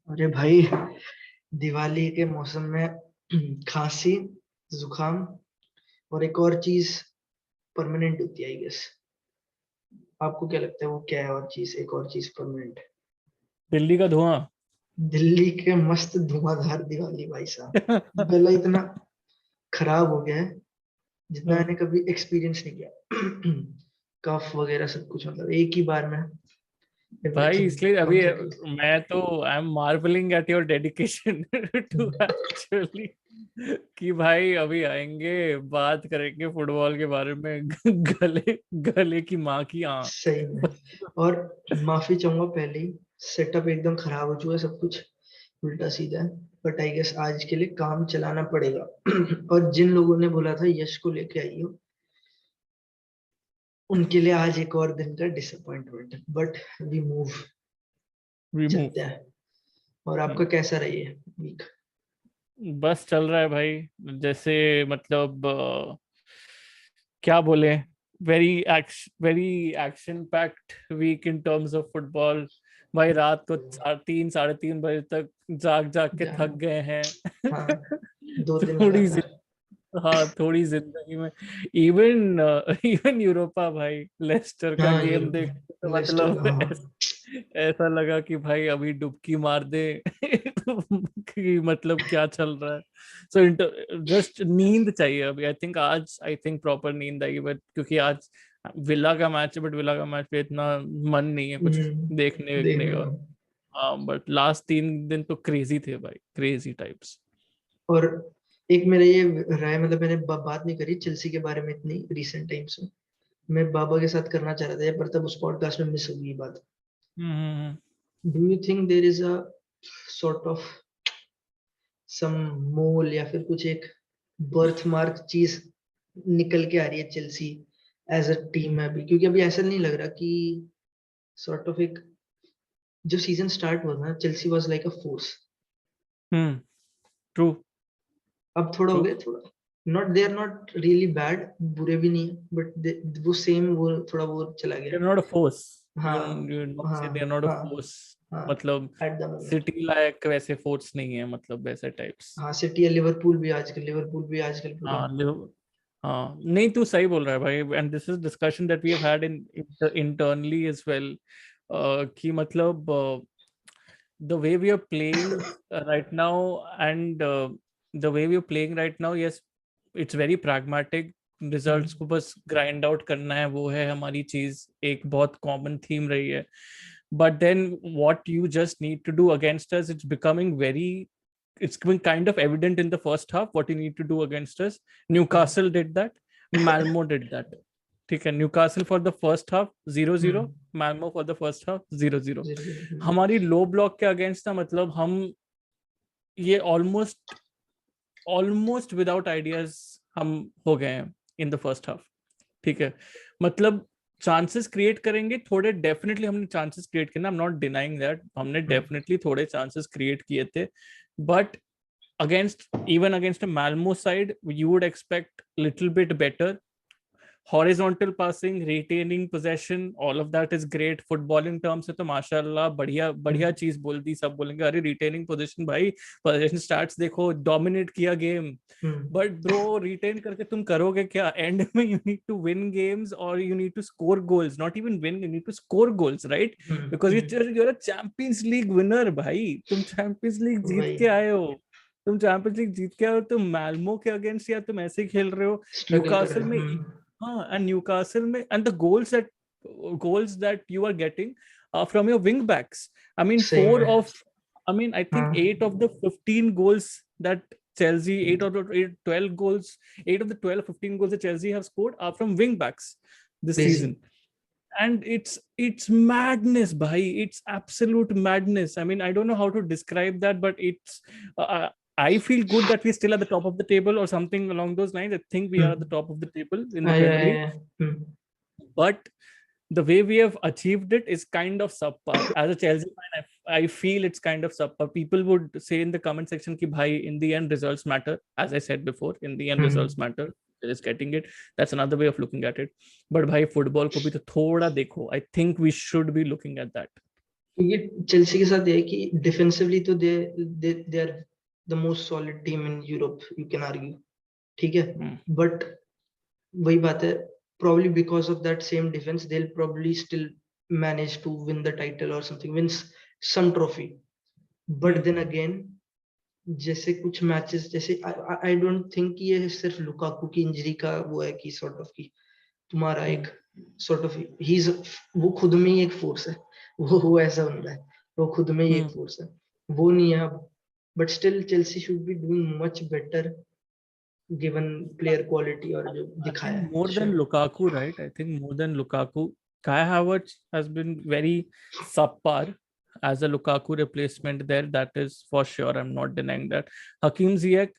अरे भाई, दिवाली के मौसम में खांसी, जुकाम और एक और चीज परमानेंट होती है आई गेस। आपको क्या लगता है वो क्या है? और चीज, एक और चीज परमानेंट। दिल्ली का धुआं। दिल्ली के मस्त धुआंधार दिवाली भाई साहब। गला इतना खराब हो गया है जितना मैंने कभी एक्सपीरियंस नहीं किया। कफ वगैरह सब कुछ, मतलब एक ही बार में भाई एवरीथिंग इसलिए अभी कंप्लीटली। मैं तो I am marvelling at your dedication to actually कि भाई अभी आएंगे, बात करेंगे फुटबॉल के बारे में। गले गले की माँ की सही में। और माफी चाहूंगा पहले ही, सेटअप एकदम खराब हो चुका है, सब कुछ उल्टा सीधा है। बट आई गेस आज के लिए काम चलाना पड़ेगा। और जिन लोगों ने बोला था यश को लेके आइयो, उनके लिए आज एक और दिन का डिसअपॉइंटमेंट है, बट वी मूव। रिमूव। चलते हैं। और आपका कैसा रही है वीक? बस चल रहा है भाई। जैसे मतलब क्या बोले, very action packed week in terms of football. भाई रात को 3 साढ़े 3 बजे तक जाग जाग के जा, थक गए हैं। हाँ, 2 दिन थोड़ी लगातार। हाँ थोड़ी जिंदगी में। इवन इवन यूरोपा भाई, लेस्टर का हाँ, गेम देख यूरो तो लेस्टर का, मतलब हाँ। ऐसा लगा कि भाई अभी डुबकी मार दे। कि मतलब क्या चल रहा है। सो जस्ट नींद चाहिए अभी। आई थिंक प्रॉपर नींद आएगी, बट क्योंकि आज विला का मैच है, बट विला का मैच पे इतना मन नहीं है कुछ देखने वेखने देखने का। को। हाँ बट लास्ट 3 दिन तो क्रेजी थे भाई, क्रेजी टाइप्स। और एक मेरा ये राय, मतलब मैंने बात नहीं करी चेल्सी के बारे में इतनी रिसेंट टाइम्स में। मैं बाबा के साथ करना चाह रहा था पर तब उस पॉडकास्ट में मिस हो गई ये बात। Hmm. Do you think there is a sort of some mole, या फिर कुछ एक बर्थ मार्क चीज निकल के आ रही है चेल्सी एज अ टीम में अभी? क्योंकि अभी ऐसा नहीं लग रहा कि सॉर्ट ऑफ एक, जो सीजन स्टार्ट हुआ था Chelsea was like a force. Hmm. True. अब थोड़ा हो ट्रू। गया, थोड़ा। Not, they are not really bad, बुरे भी नहीं है, बट वो सेम, वो थोड़ा वो चला गया। They're not a force. हाँ, You not हाँ, say they're not a हाँ, force. हाँ, मतलब एट द मोमेंट। सिटी लायक वैसे फोर्स नहीं है, मतलब वैसे टाइप्स। हाँ, सिटी या लिवरपूल भी आजकल पूरे। हाँ हाँ नहीं, तू सही बोल रहा है भाई, and this is discussion that we have had in internally as well. कि मतलब the way we are playing right now, and the way we are playing right now, yes, it's very pragmatic. Results को बस grind out करना है, वो है हमारी चीज, एक बहुत कॉमन थीम रही है। But then what you just need to do against us, it's becoming kind of evident in the first half what you need to do against us. Newcastle did that, Malmo did that. ठीक है, Newcastle for the first half 0-0, Malmo for the first half 0-0। हमारी लो block के against था, मतलब हम ये almost almost without ideas हम हो गए हैं इन द फर्स्ट हाफ। ठीक है, मतलब चांसेस क्रिएट करेंगे थोड़े, डेफिनेटली हमने चांसेस क्रिएट किए, आई एम नॉट डिनाइंग दैट, हमने डेफिनेटली थोड़े चांसेस क्रिएट किए थे। But even against a Malmo side, you would expect little bit better. Horizontal passing, retaining possession, all of that is great. Footballing term से तो माशाल्लाह बढ़िया बढ़िया चीज बोल दी, सब बोलेंगे अरे रिटेनिंग पोजीशन भाई, पोजीशन स्टार्ट्स देखो, डोमिनेट किया गेम। बट ब्रो रिटेन करके तुम करोगे क्या? एंड में you need to win games, और you need to score goals, not even win, you need to score goals, right? Because you're a champions league winner भाई, तुम champions league जीत वही के आए हो। तुम चैंपियंस लीग जीत के आए हो, तुम मैलमो के अगेंस्ट या तुम ऐसे ही खेल रहे हो। स्ट्रगल कर न्यूकासल रहे में, हैं। हाँ, and Newcastle में, and the goals that you are getting from your wing backs. I mean, सही में। I think हाँ, 8 of the 15 goals that Chelsea, 12 goals, 8 of the 12 15 goals that Chelsea have scored are from wing backs this crazy. season. And it's madness, bhai. It's absolute madness. I mean, I don't know how to describe that, but I feel good that we're still at the top of the table or something along those lines. I think we are at the top of the table in the Premier League. But the way we have achieved it is kind of subpar. As a Chelsea fan, I feel it's kind of subpar. People would say in the comment section ki bhai, in the end results matter. As I said before, in the end results matter. Is getting it. That's another way of looking at it. But bhai, football ko bhi to thoda dekho. I think we should be looking at that. क्योंकि Chelsea के साथ ये है कि defensively तो they are the most solid team in Europe, you can argue, ठीक है, हम्म, but वही बात है, probably because of that same defense they'll probably still manage to win the title or something, wins some trophy, but then again जैसे कुछ matches, जैसे आई don't think ये सिर्फ लुकाकू की इंजरी का वो है कि सॉर्ट ऑफ की तुम्हारा एक सॉर्ट ऑफ ही इज, वो खुद में ही एक फोर्स है, वो ऐसा बंदा है, वो खुद में ही एक फोर्स है, वो नहीं है अब, but still Chelsea should be doing much better given player quality और जो I दिखाया think है more than Sure. Lukaku, right? I think more than Lukaku, Kai Havertz has been very subpar as a Lukaku replacement there. That is for sure. I'm not denying that. Hakim Ziyech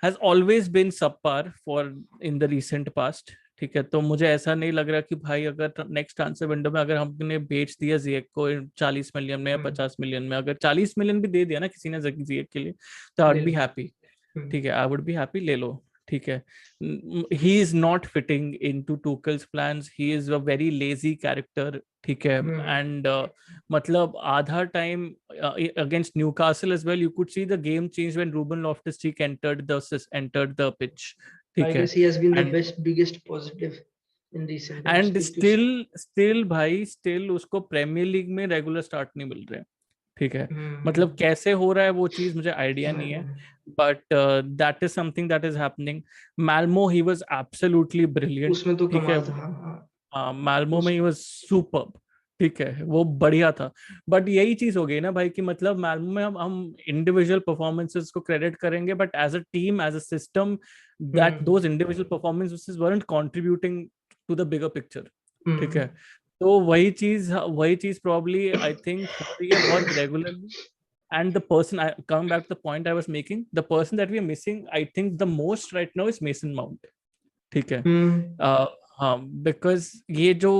has always been subpar for in the recent past. ठीक है, तो मुझे ऐसा नहीं लग रहा कि भाई अगर नेक्स्ट ट्रांसफर विंडो में अगर हमने बेच दिया जियक को 40 मिलियन में या 50 मिलियन में, अगर 40 मिलियन भी दे दिया ना किसी ने जियक के लिए, तो आई ले वुड बी लो हैप्पी। ठीक है, आई वुड बी हैप्पी, ले लो। ठीक है, he is not fitting into Tuchel's plans, he is a very lazy character. ठीक है, एंड मतलब आधा time against Newcastle as well, you could see the game change when Ruben Loftus-Cheek entered the pitch. I ठीक है, guess he has been the and biggest positive in recent times and क्योंकि still भाई still उसको premiere league में regular start नहीं मिल रहे। ठीक है, मतलब कैसे हो रहा है वो चीज मुझे आइडिया नहीं है, but that is something that is happening. Malmo he was absolutely brilliant. उसमें तो ठीक है, कमाल था, हाँ। माल्मो में उस ही वाज सुपर्ब। ठीक है, वो बढ़िया था। बट यही चीज हो गई ना भाई कि मतलब माल्मो में हम इंडिविजुअल परफॉर्मेंसेस को क्रेडिट करेंगे, but as a team as a system that those individual performances weren't contributing to the bigger picture. ठीक है, तो वही चीज प्रॉब्ली आई थिंक हो रही है बहुत regularly. And the person, coming back to the point I was making, the person that we are missing, I think the most right now is Mason Mount. ठीक है, हाँ, बिकॉज ये जो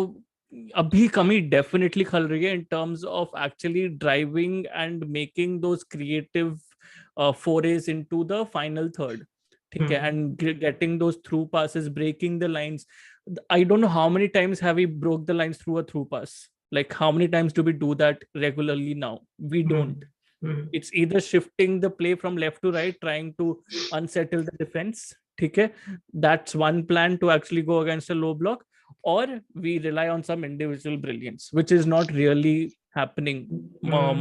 अभी कमी डेफिनेटली खल रही है इन terms of actually driving and making those creative forays into the final third. ठीक है, and getting those through passes, breaking the lines. I don't know how many times have we broke the lines through a through pass. Like how many times do we do that regularly now? We don't. It's either shifting the play from left to right, trying to unsettle the defense. ठीक है, that's one plan to actually go against a low block, or we rely on some individual brilliance, which is not really happening.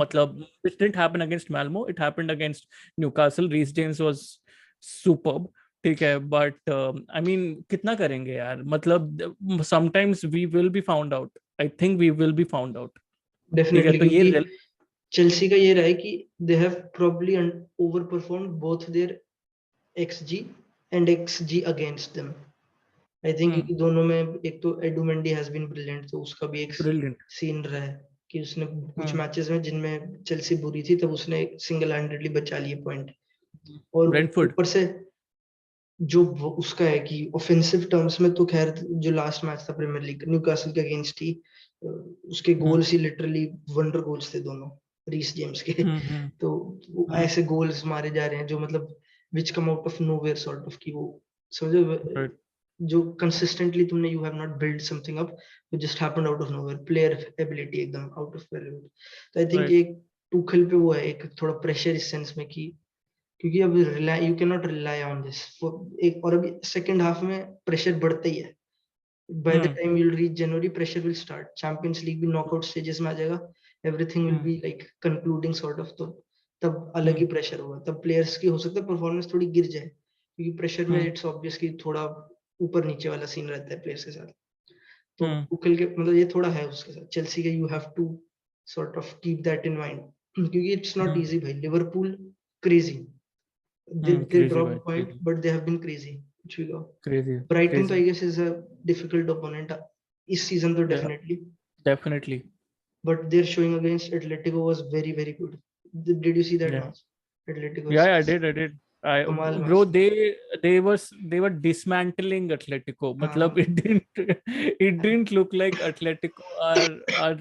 मतलब which didn't happen against Malmo, it happened against Newcastle. Reece James was superb. ठीक है, but I mean कितना करेंगे यार, मतलब sometimes we will be found out, I think we will be found out. ठीक है, definitely, तो ये क्योंकि चेल्सी का ये रहा है कि they have probably overperformed both their xG and xG against them, I think, क्योंकि दोनों में एक तो एडुमेंडी हैज बीन ब्रिलियंट, तो उसका भी एक ब्रिलियंट। सीन रहा है कि उसने कुछ मैचेस में जिनमें चेल्सी बुरी थी तब उसने सिंगल हैंडेडली बचा लिए पॉइंट, और ब्रेंटफोर्ड। ऊपर से जो उसका है कि ऑफेंसिव टर्म्स में तो खैर जो लास्ट मैच था प्रीमियर लीग न्यूकासल के अगेंस्ट ही, उसके गोल्स ही लिटरली वंडर गोल्स थे दोनों, रीस जेम्स के। तो वो ऐसे गोल्स मारे जा रहे हैं जो मतलब which come out of nowhere sort of, की वो समझो जो कंसिस्टेंटली तुमने, you have not build something up, वो just happened out of nowhere, player ability एकदम आउट ऑफ वेयर। तो आई थिंक राइट। एक टूखल पे वो है एक थोड़ा प्रेशर इस सेंस में कि क्योंकि अब rely, you can not rely on this एक, और अभी सेकंड हाफ में प्रेशर बढ़ता ही है, by the time you will reach January pressure will start, champions league भी नॉकआउट स्टेजेस में आ जाएगा, everything will be like concluding sort of, तो तब अलग ही प्रेशर होगा, तब प्लेयर्स की हो सकता है परफॉर्मेंस थोड़ी गिर जाए, क्योंकि प्रेशर में इट्स ऑब्वियस कि थोड़ा ऊपर नीचे वाला सीन रहता है प्लेयर्स के साथ, तो उकल के मतलब ये थोड़ा है उसके साथ चेल्सी के, you have to sort of keep that in mind, क्योंकि इट्स नॉट इजी भाई, Liverpool crazy, they crazy dropped भाई, a point, crazy but they have been crazy. Which we go. Crazy Brighton, तो crazy. I guess is a difficult opponent. इस season तो या definitely. Definitely. But their showing against Atletico was very very good. Did you see that या match? Atletico's yeah, I did I कमाल bro, match था. they were dismantling Atletico. मतलब हाँ. it didn't look like Atletico are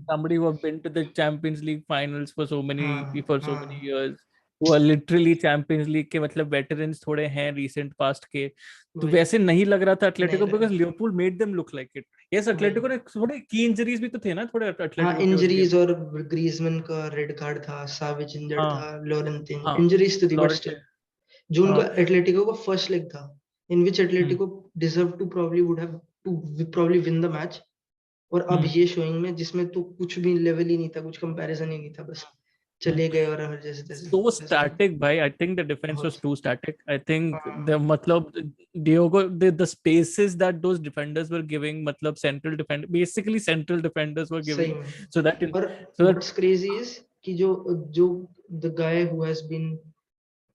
somebody who have been to the Champions League finals for so many हाँ. for so many हाँ. years. वो literally champions league के मतलब veterans थोड़े हैं रीसेंट पास्ट के, तो वही वैसे नहीं लग रहा था नहीं एटलेटिको, लगा because Liverpool made them look like it. Yes, वही। एटलेटिको ने थोड़े की इंजरीज भी तो थे ना थोड़े हाँ एटलेटिको के उस गेम। इंजरीज, और ग्रीजमैन का रेड कार्ड था, साविच इंजर्ड हाँ था, लॉरेंटिन हाँ, इंजरीज तो थी, बट लॉरेंटे, स्टिल जो उनका हाँ। एटलेटिको का फर्स्ट लेग था, in which hmm Atletico deserve to probably would have to probably win the match, और अब हम्म ये शोइंग में जिसमें तो कुछ भी लेवल ही नहीं था, कुछ कंपैरिजन ही नहीं था, बस हम्म। चले गए और हर जैसे तैसे So जैसे थे। static, bhai. I think the defense was बहुत too static. I think the हाँ matlab Diogo, the spaces that those defenders were giving, matlab central defend, basically central defenders were सही giving, में। so that और so that what's crazy is कि जो जो the guy who has been,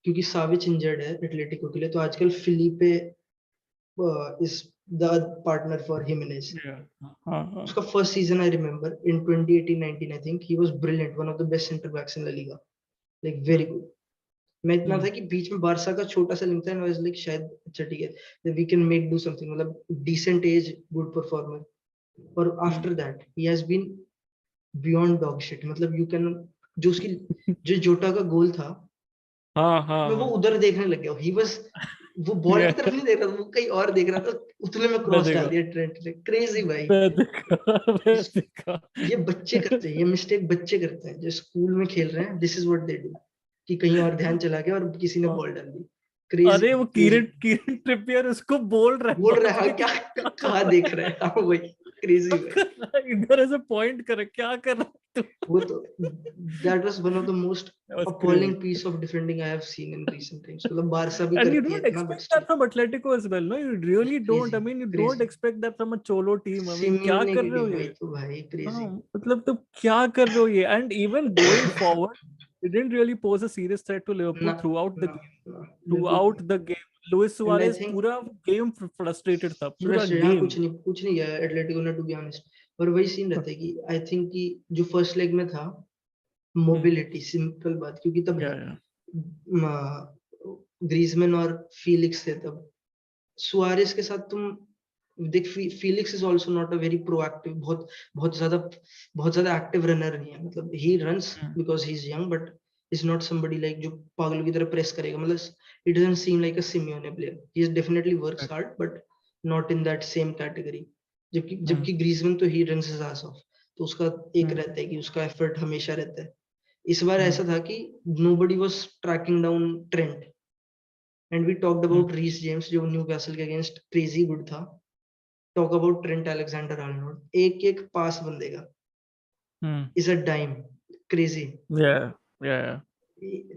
क्योंकि Savic injured है Atletico के लिए, तो आजकल Felipe is the partner for Gimenez. yeah, उसका first season I remember in 2018-19 I think he was brilliant, one of the best centre backs in La Liga, like very hmm, good. मैं इतना था hmm, कि बीच में Barça का छोटा सा link था, एंड वाज लाइक शायद अच्छा ठीक है, we can make do something, मतलब डिसेंट एज, गुड परफॉर्मर। और hmm. After that he has been beyond dog shit, मतलब यू कैन, जो उसकी, जो जोटा का गोल था, हाँ हाँ मैं वो हाँ, उधर देखने लग गया, ही वाज, वो बॉल की yeah, तरफ नहीं देख रहा था, वो कहीं और देख रहा था, उतने में मैं क्रॉस डाल देखा, दिया ट्रेंट ने, क्रेजी भाई। मैं देखा, मैं इस- देखा। ये बच्चे करते हैं, ये मिस्टेक बच्चे करते हैं जो स्कूल में खेल रहे हैं, this is what they do, कि कहीं और ध्यान चला गया और किसी ने हाँ। बॉल डाल दी। क्रेजी अरे वो क्रेजी किरण किरण ट्रिपियर उसको बोल रहा है बोल रहा बात है, हाँ, की, क्या तू क्या कर कहाँ रहा देख रहे हैं, हाँ वही क्रेजी क्या भाई। कर रहा है, इधर ऐसे पॉइंट कर, क्या कर रहा है वो तू? तो, that was one of the most That was appalling crazy. piece of defending I have seen in recent times, मतलब बारसा भी And you करती है don't इतना, but expect still that from Atletico as well, no? You really don't. Crazy I mean, you don't crazy. expect that from a Cholo team. I mean, क्या Simeone कर की रहे हो team, वही ये? तो भाई हाँ, क्रेजी। मतलब तो क्या कर रहे हो ये? And even going forward, they didn't really pose a serious threat to ना Liverpool throughout the ना game. ना, बिल्कुल भी Throughout नहीं। the game, Luis and I Suarez think पूरा game frustrated था, पूरा फ्रस्ट्रेट, हाँ game. कुछ नहीं किया एटलेटिको ने, टू बी ऑनेस्ट। और वही सीन रहता है कि आई थिंक कि जो फर्स्ट लेग में था, Hmm. मोबिलिटी, सिंपल बात, क्योंकि तब Yeah, yeah. ग्रीजमैन और फीलिक्स थे तब, सुआरेस के साथ तुम देख, Felix is also not a very proactive, बहुत ज्यादा एक्टिव रनर नहीं है, मतलब he runs Hmm. Because he is young, but is not somebody like जो पागलों की तरह प्रेस करेगा, मतलब it doesn't seem like a Simeone player, he is definitely works Correct. Hard but not in that same category. जबकि Hmm. जबकि Griezmann तो he runs his ass off, तो उसका एक Hmm. रहता है कि उसका एफर्ट हमेशा रहता है। इस बार Hmm. ऐसा था कि nobody was tracking down Trent, and we talked Hmm. about Reece James जो न्यूकासल के अगेंस्ट क्रेजी गुड था, talk about Trent Alexander Arnold, एक एक पास बंदेगा Hmm. Is a dime, crazy. Yeah. Yeah.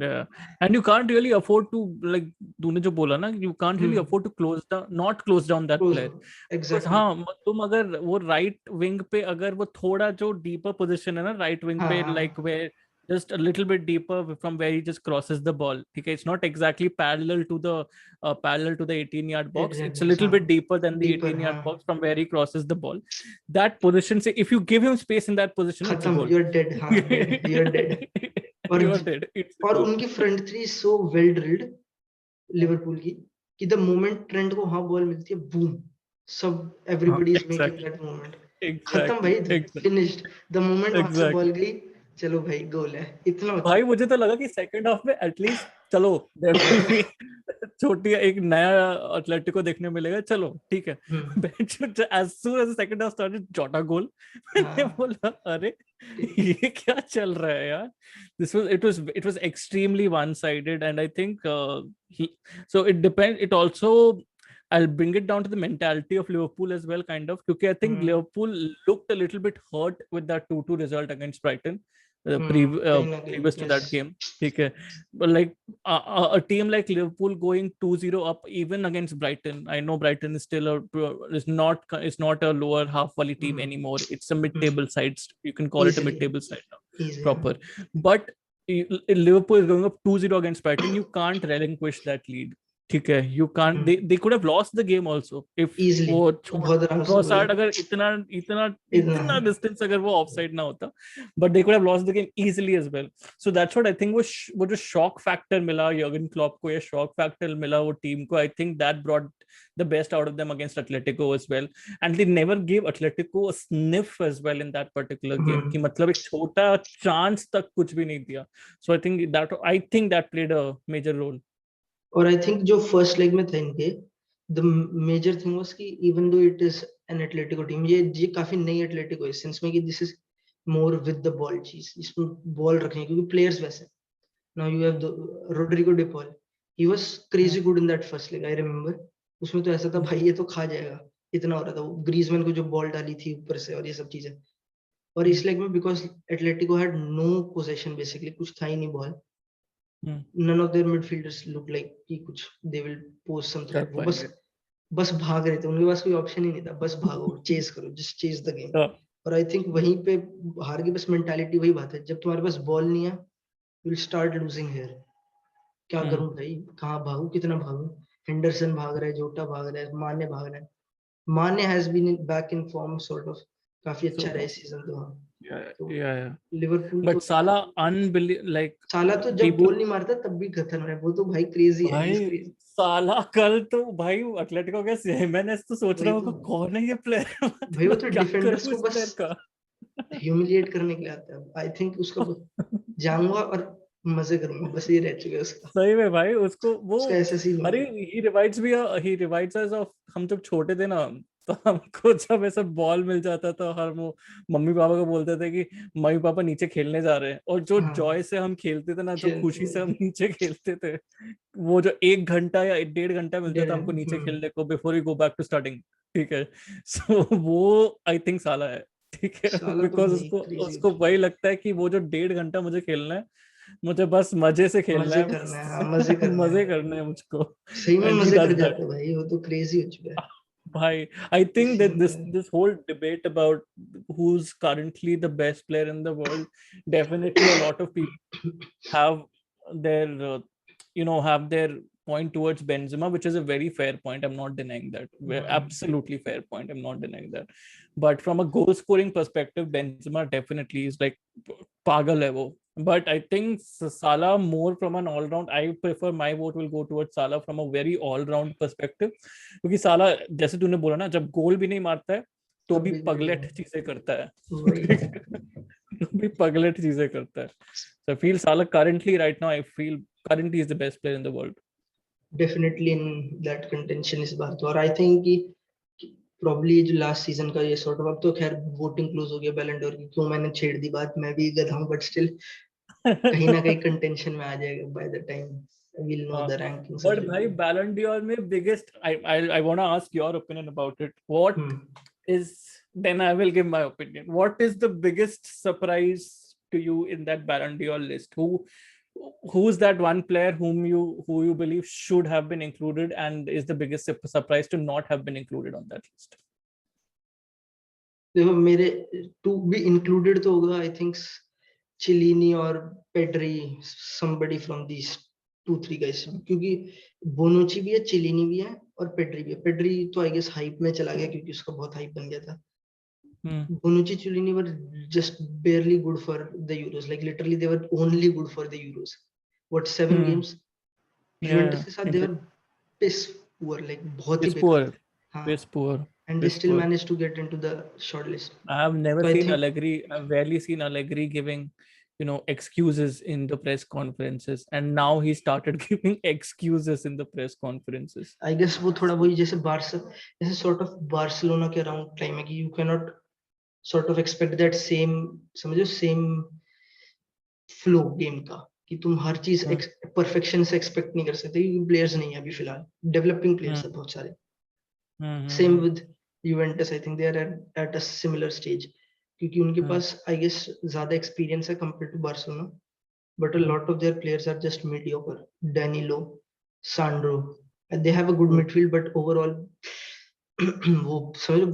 Yeah, and you can't really afford to, like तूने जो बोला ना, you can't really hmm, afford to not close down that close, player, because exactly. हाँ, तुम अगर वो राइट विंग पे अगर वो थोड़ा जो डीपर पोजीशन है ना राइट विंग हाँ पे, हाँ like where just a little bit deeper from where he just crosses the ball, ठीक है, it's not exactly parallel to the 18-yard box, it's a exactly, little हाँ bit deeper than the deeper, 18-yard हाँ box from where he crosses the ball, that position से if you give him space in that position, it's a खत्म, goal. You are dead, हाँ dead, you are dead. और You are dead, it's a और goal. उनकी front three so well drilled, Liverpool की, कि the moment Trent को वहां ball मिलती है, बूम, सब everybody is making Exactly. That moment, खत्म Exactly. भाई, Exactly. फिनिश्ड। द मोमेंट वहां से Exactly. बॉल गई, चलो भाई गोल है, इतना होता भाई मुझे तो लगा कि सेकंड हाफ में एटलीस्ट चलो देयर विल बी छोटी एक नया एटलेटिको देखने मिलेगा, चलो ठीक है। है। Bench as soon as second half started Jota goal, मैंने हाँ बोला अरे ये क्या चल रहा है यार। This was it was extremely one sided and I think so it also I'll bring it down to the mentality of Liverpool as well, kind of, because I think hmm Liverpool looked a little bit hurt with that 2-2 result against Brighton, कहीं ना कहीं, previous to yes. that game. Okay. But like a team like Liverpool going 2-0 up even against Brighton. I know Brighton is still is not a lower half volley team anymore. It's a mid-table side. You can call it a easily, mid-table side now, easy, हाँ proper. But Liverpool is going up 2-0 against Brighton. You can't relinquish that lead. ठीक है, you can't, they could have lost the game also if easily, वो बहुत आराम से Trossard भाई, अगर इतना इतना इतना इतना डिस्टेंस अगर वो ऑफसाइड ना होता, but they could have lost the game easily as well. So that's what I think वो जो शॉक फैक्टर मिला यर्गन क्लॉप को, या शॉक फैक्टर मिला वो टीम को, I think that brought the best out of them against Atletico as well. And they never gave Atletico a sniff as well in that particular game, कि मतलब एक छोटा chance तक कुछ भी नहीं दिया. So I think that played a major role. और आई थिंक जो फर्स्ट लेग में था इनके, द मेजर थिंग वाज कि even though it is an Atletico team, ये काफी नई एटलेटिको है सेंस में कि this is more with the ball चीज, इसमें बॉल रखेंगे क्योंकि प्लेयर्स वैसे. Now you have Rodrigo de Paul, he was crazy good in that first leg, I remember. उसमें तो ऐसा था भाई ये तो खा जाएगा, इतना हो रहा था. वो ग्रीजमैन को जो बॉल डाली थी ऊपर से और ये सब चीजें. और इस लेग में because Atletico had no possession, basically कुछ था ही नहीं ball. None of their midfielders looked like कि कुछ they will pose some threat. वो बस भाग रहे थे, उनके पास कोई ऑप्शन ही नहीं था, बस भागो, चेस करो, just chase the game. और आई थिंक वहीं पे हार की बस मेंटालिटी वही बात है, जब तुम्हारे पास बॉल नहीं है you will start losing here. क्या करूं भाई, कहाँ भागूं, कितना भागूं. हेंडरसन भाग रहा है, जोटा भाग रहा है, माने भाग रहा है. Mane has been back in form sort of, काफी अच्छा रहा है सीजन. तो हाँ, yeah. लिवरपूल But तो Salah like साला तो जब people, गोल नहीं मारता तब भी खतरनाक है, वो तो भाई क्रेजी है. भाई साला कल तो भाई एटलेटिको के जिमेनेस तो सोच रहा होगा कौन है ये प्लेयर, भाई वो तो क्या डिफेंडर्स करूं को इस बस प्लेयर का. ह्यूमिलिएट करने के लिए आता है. आई थिंक उसका जाऊंगा और मजे करूंगा, बस ये रह चुका है उसका. सही में भाई उसको वो, उसका ऐसा सीन अरे ही रिवाइड्स अस ऑफ, हम जब छोटे थे ना तो हमको जब ऐसा बॉल मिल जाता था, हर वो मम्मी पापा को बोलते थे कि मम्मी पापा नीचे खेलने जा रहे हैं, और जो जॉय से हम खेलते थे ना, जो खुशी से हम नीचे खेलते थे, वो जो 1 घंटा या 1.5 घंटा मिलता था हमको नीचे खेलने को before we go back to starting, ठीक है. सो वो आई थिंक साला है, ठीक है, साला तो बिकॉज भाई उसको क्रेजी उसको वही लगता है कि वो जो 1.5 घंटा मुझे खेलना है, मुझे बस मजे से खेलना मजे है, करना है. हाँ, बस मजे करना मजे है, करने हैं मुझको, सही में एंड ही मजे डज कर दैट. जाते हैं भाई, वो तो क्रेजी हो चुका है. भाई I think that सीन तो this whole debate about who's currently the best player in the world, definitely a lot of people have their have their point towards Benzema, which is a very fair point. I'm not denying that. Absolutely fair point. I'm not denying that. But from a goal scoring perspective, Benzema definitely is like pagal hai wo. But I think Salah more from an all-round. I prefer my vote will go towards Salah from a very all-round perspective. क्योंकि साला जैसे तूने बोला ना, जब गोल भी नहीं मारता है तो भी पगलेट चीजें करता है, तो भी पगलेट चीजें करता है. So I feel Salah currently, right now, I feel currently is the best player in the world. Definitely in that contention इस बार तो. और आई थिंक कि प्रॉब्ली जो लास्ट सीजन का ये सॉर्ट ऑफ, अब तो खैर वोटिंग क्लोज हो गया बैलन डोर की, क्यों मैंने छेड़ दी बात, मैं भी गधा हूं, बट स्टिल कहीं ना कहीं कंटेंशन में आ जाएगा by the time we'll know the rankings. But भाई Ballon d'Or में biggest, I want to ask your opinion about it. What is, then I will give my opinion. What is the biggest surprise to you in that Ballon d'Or list? Who's that one player who you believe should have been included and is the biggest surprise to not have been included on that list? देखो मेरे to be included तो होगा I think चिलीनी और Pedri, somebody from these 2-3 guys, क्योंकि बोनुची भी है, चिलीनी भी है और पेड्री भी है. पेड्री तो आई गेस हाइप में चला गया क्योंकि उसका बहुत हाइप बन गया था. Bonucci, Chiellini were just barely good for the Euros. Like literally, they were only good for the Euros. What 7 games? Juventus के साथ they were piss poor, like बहुत ही बेकार. Piss poor. And they still managed to get into the shortlist. I have never seen Allegri. I've rarely seen Allegri giving, excuses in the press conferences, and now he started giving excuses in the press conferences. I guess वो थोड़ा वही जैसे जैसे sort of Barcelona के around time है कि you cannot sort of expect that same, समझो same flow game का, कि तुम हर चीज परफेक्शन से एक्सपेक्ट नहीं कर सकते क्योंकि प्लेयर्स नहीं है अभी फिलहाल, डेवलपिंग प्लेयर्स है बहुत सारे. Same with Juventus, I think they are at a similar stage क्योंकि उनके पास आई गेस ज्यादा एक्सपीरियंस है compare to Barcelona, but a lot of their players are just mediocre. Danilo, Sandro, they have a good midfield but overall वो समझो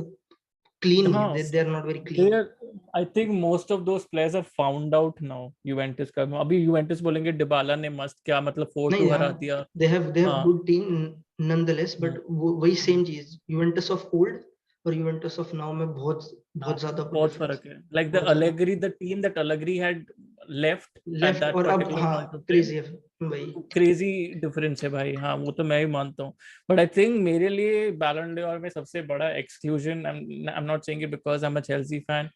clean नहीं हाँ, है, they are not very they clean. are, I think most of those players are found out now. Juventus का अभी Juventus बोलेंगे Dybala ने मस्त क्या मतलब 4-2 नहीं हरा हाँ, दिया. they have हाँ, good team nonetheless, but वही same चीज, Juventus of old और Juventus of now में बहुत हाँ, बहुत ज्यादा बहुत difference, फर्क है. Like the बहुत ज्यादा Allegri, the team that Allegri had left at left, that और अब particular हाँ point of time, crazy है भाई. क्रेजी डिफरेंस है भाई. हाँ, वो तो मैं ही मानता हूँ. बट आई थिंक मेरे लिए बैलन डोर में सबसे बड़ा exclusion, I am not saying it because I am a Chelsea fan,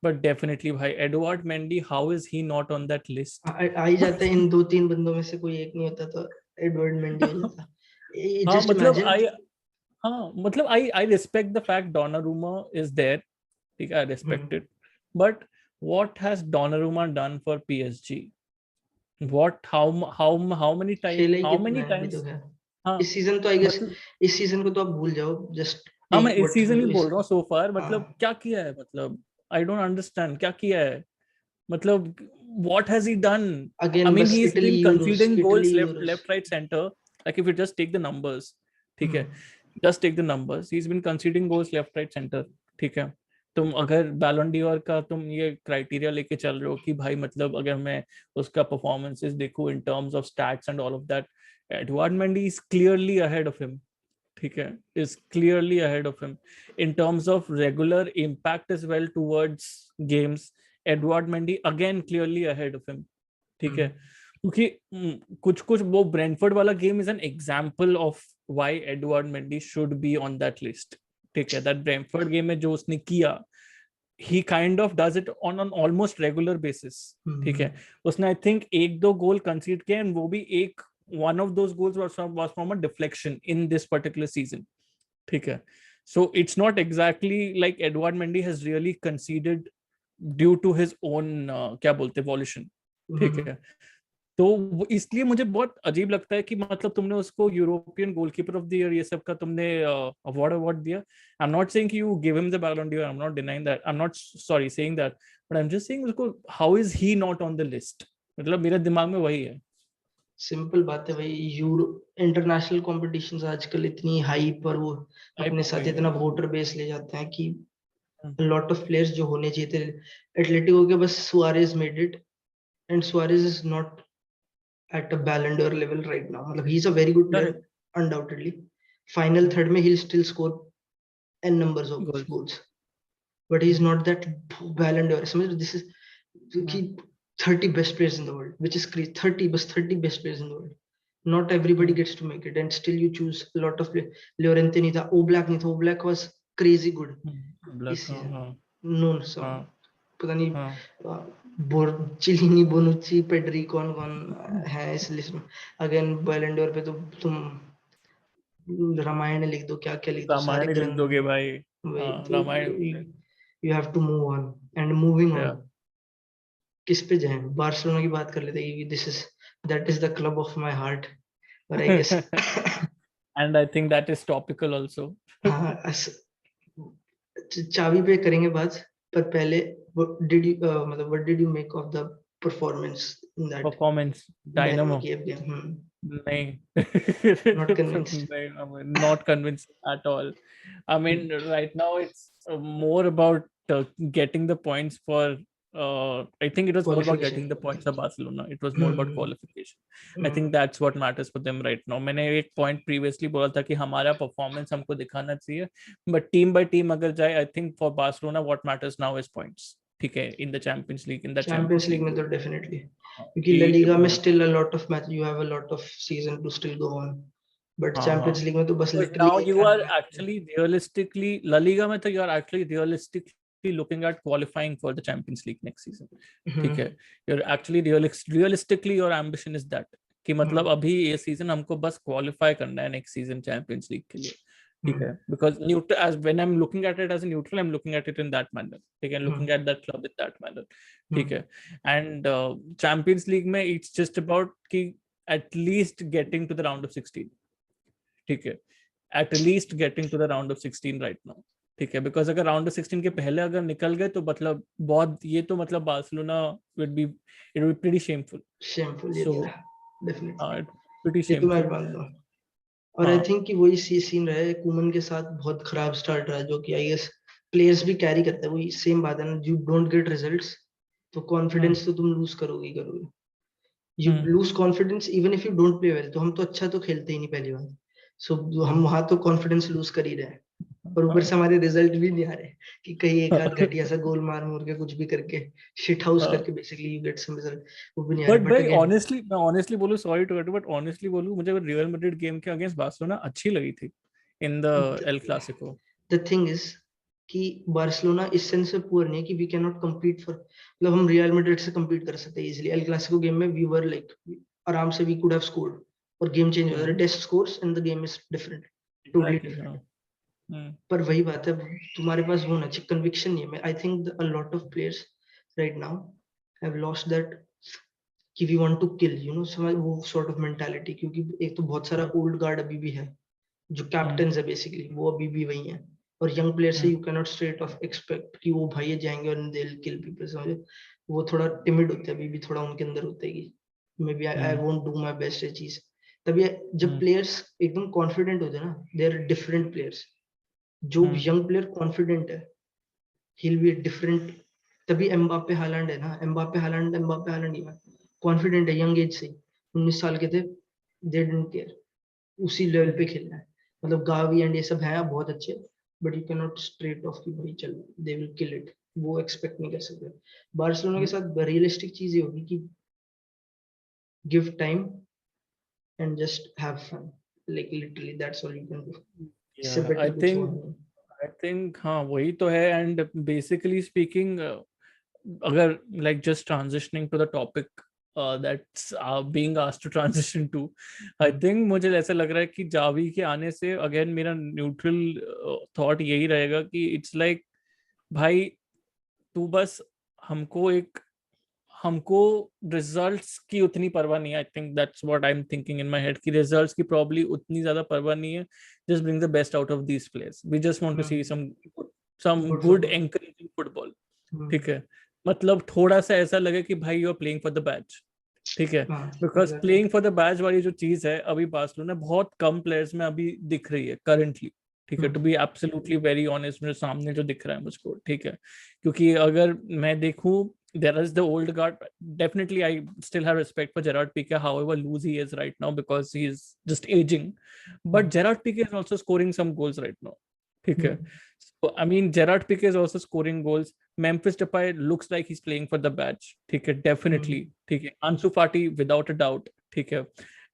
but definitely भाई Edward Mendy, how is he not on that list? आ ही जाता है, इन 2-3 बंदों में से कोई एक नहीं होता तो एडवर्ड मेंडी हो जाता. हाँ जस्ट मतलब इमेजिन. आई, हाँ मतलब I respect the fact Donnarumma is there. ठीक है, I respect it. But what has Donnarumma done for PSG? What, how many time, खेला ही how कितना many है अभी times? तो है. हाँ इस सीजन तो आई गेस, मतलब, इस सीजन को तो आप भूल जाओ, जस्ट हाँ मैं टेक इस व्हाट सीजन ही बोल इस. रहा हूँ सो फार. मतलब हाँ, क्या किया है, मतलब आई डोंट अंडरस्टैंड क्या किया है. मतलब what has he done? I again mean, बस he's Italy been Euros, conceding Italy goals Euros. left, right, center. Like if you just take the numbers, ठीक है, just take the numbers. He's been conceding goals left, right, center. ठीक है. तुम अगर बैलन d'Or का तुम ये क्राइटेरिया लेके चल रहे हो कि भाई मतलब अगर मैं उसका परफॉर्मेंसेस देखूं इन terms of stats and all of that, Edward Mendy is clearly ahead of him. ठीक है, is clearly ahead of him in terms of regular impact as well towards games. Edward Mendy again clearly ahead of him. ठीक है, क्योंकि कुछ कुछ वो Brentford वाला game is an example of why Edward Mendy should be on that list. ठीक है, that Brentford game में जो उसने किया, he kind of does it on an almost regular basis. ठीक है, उसने आई थिंक एक दो गोल कंसीड किए एंड वो भी एक, one of those goals was from a deflection in this particular season. ठीक है, so it's not exactly like Edward Mendy has really conceded due to his own क्या बोलते हैं वॉल्यूशन. ठीक है, तो इसलिए मुझे बहुत अजीब लगता है कि मतलब तुमने उसको European goalkeeper of the year ये सब का तुमने अवार्ड दिया. आई एम नॉट सेइंग कि you give him the Ballon d'Or, I am not denying that, I am not sorry saying that, but I am just saying उसको how is he not on the list. मतलब मेरे दिमाग में वही है. Simple बात है भाई, यूरो इंटरनेशनल कॉम्पिटिशंस आजकल इतनी हाई पर वो हाइप अपने हो साथ गई इतना है. वोटर बेस ले जाते हैं कि लॉट ऑफ प्लेयर्स जो होने चाहिए थे एटलेटिको के, बस Suarez made it, and Suarez is not at a Ballon d'Or level right now. मतलब he is a very good player, correct. undoubtedly. Final third में he'll still score n numbers of goal. goals, but he's not that Ballon d'Or. समझ रहे? This is कि 30 best players in the world, which is crazy. 30, बस 30 best players in the world. Not everybody gets to make it, and still you choose a lot of players. Llorente नहीं था, Oblak नहीं था. Oblak was crazy good black. इस हाँ season. हाँ No, so हाँ पता नहीं हाँ. चिलिनी, बोनुच्ची, पेड्री, कौन कौन है इस लिस्ट में. अगेन बैलन डोर पे तो तुम रामायण लिख दो, क्या क्या लिख दो, सारे रामायण ही लिख ग्रंथ. दोगे भाई. वही हाँ तो, Ramayana. You have to move on, and moving on Yeah. किस पे जाएं. बार्सिलोना की बात कर लेते हैं, this is, that is the club of my heart, और I guess. And I think that is topical also. हाँ, चाबी पे करेंगे बात, पर पहले डिड यू मतलब what did you make of the performance in that Performance, Dynamo. Kiev game? नहीं. Not convinced. नहीं, I'm not convinced at all. I mean, right now it's more about getting the points for. I think it was more about Qualification. getting the points for Barcelona. It was more about qualification. I think Hmm. that's what matters for them right now. मैंने एक point previously बोला था कि हमारा performance हमको दिखाना चाहिए, but team by team अगर जाए, I think for Barcelona what matters now is points. ठीक है, in the Champions League, in the Champions Champions League League. में तो definitely, क्योंकि La कि Liga में still a lot of match, you have a lot of season to still go on, but हाँ हाँ. Champions League में तो बस Because literally now एक you are match. actually realistically, La Liga में तो you are actually realistically looking at qualifying for the Champions League next season. ठीक है, you're actually realistically your ambition is that कि मतलब अभी ये सीजन हमको बस क्वालिफाई करना है नेक्स्ट सीजन चैंपियंस लीग के लिए. ठीक है, because neutral, as when I'm looking at it as a neutral, I'm looking at it in that manner. ठीक है, looking at that club in that manner. ठीक है, and Champions League में it's just about कि at least getting to the round of 16. ठीक है, at least getting to the round of 16 right now. ठीक है, because अगर राउंड ऑफ 16 के पहले अगर निकल गए तो मतलब बहुत, ये तो मतलब Barcelona it would be pretty shameful. ये So तो है definitely. pretty ये तो मैं shameful. मानता हूँ, और आई हाँ थिंक कि वही सीन रहा है. कुमन के साथ बहुत खराब स्टार्ट रहा, जो कि आई गेस प्लेयर्स भी कैरी करता है, वही सेम बात है ना, यू डोंट गेट रिजल्ट्स तो कॉन्फिडेंस तो तुम लूज करोगे ही करोगे, you lose confidence even if you don't play well. तो हम तो अच्छा तो खेलते ही नहीं पहली बार, सो हम वहां तो कॉन्फिडेंस लूज कर ही रहे हैं, और ऊपर से हमारे रिजल्ट भी नहीं आ रहे कि कहीं एक आध घटिया सा गोल मार मूर के कुछ भी करके शिट हाउस करके basically you get some result, वो भी नहीं आ बट रहे। बट भाई अगेन ऑनेस्टली, मैं ऑनेस्टली बोलूं, sorry to cut, but honestly बोलूं, मुझे रियल मैड्रिड गेम के अगेंस्ट बार्सिलोना अच्छी लगी थी in the El Clasico. The thing is कि बार्सिलोना इस सेंस से पुअर नहीं है कि we can not compete for, मतलब हम रियल मैड्रिड से कम्पीट कर सकते हैं इजीली। एल क्लासिको गेम में वी वर लाइक आराम से वी कुड हैव स्कोर्ड, और गेम चेंज हो जाता है, Dest scores and the game is different, totally exactly, हाँ। डिफरेंट। पर वही बात है, तुम्हारे पास वो ना कन्विक्शन नहीं है। I think a lot of players right now have lost that कि we want to kill, you know, समझ वो सॉर्ट ऑफ मेंटालिटी। क्योंकि एक तो बहुत सारा ओल्ड गार्ड अभी भी है जो कैप्टन है बेसिकली, वो अभी भी वही है। और यंग प्लेयर से you can not straight of expect कि वो भाई ये जाएंगे और दे विल किल पीपल, समझे। वो थोड़ा टिमिड होते हैं अभी भी, थोड़ा उनके अंदर होता है कि may B I won't do my best ये चीज। तभी जब प्लेयर्स एकदम कॉन्फिडेंट होते हैं ना, दे आर डिफरेंट प्लेयर्स। जो यंग प्लेयर कॉन्फिडेंट है, ही विल बी डिफरेंट। तभी एम्बापे हालैंड है ना, एम्बापे हालैंड ही कॉन्फिडेंट है यंग एज से, 19 साल के थे, दे डिडंट केयर, उसी लेवल पे खेलना है। मतलब गावी एंड ये सब है बहुत अच्छे, but you can not straight of कि भाई चल दे विल किल इट, वो एक्सपेक्ट नहीं कर सकते। बार्सिलोना के साथ रियलिस्टिक चीज ये होगी कि give time and just have fun, like literally that's all you can do. इससे आई बेटर कुछ हुआ थिंक नहीं। आई थिंक हाँ, वही तो है। एंड बेसिकली स्पीकिंग, अगर like just transitioning to the topic that's being asked to transition to, I think मुझे ऐसा लग रहा है कि जावी के आने से अगेन मेरा न्यूट्रल थॉट यही रहेगा कि इट्स लाइक भाई, तू बस हमको एक हमको रिजल्ट्स की उतनी परवाह नहीं है। I think that's what I am thinking in my head कि रिजल्ट्स की प्रॉब्ली उतनी ज्यादा परवाह नहीं है। Just bring the best out of these players, we just want to see some good good football. Encouraging football. ठीक है, मतलब थोड़ा सा ऐसा लगे कि भाई you are playing for the badge. ठीक है, हाँ because exactly. Playing for the badge वाली जो चीज है अभी बार्सिलोना बहुत कम प्लेयर्स में अभी दिख रही है करंटली। ठीक है, to be absolutely very honest, मुझे सामने जो दिख रहा है मुझको, ठीक है, क्योंकि अगर मैं देखूं, there is the old guard. Definitely, I still have respect for Gerard Piqué, however loose he is right now because he is just aging. But Gerard Piqué is also scoring some goals right now. ठीक है, so I mean Gerard Piqué is also scoring goals. Memphis Depay looks like he's playing for the badge. ठीक है, definitely. ठीक है, Ansu Fati without a doubt. ठीक है,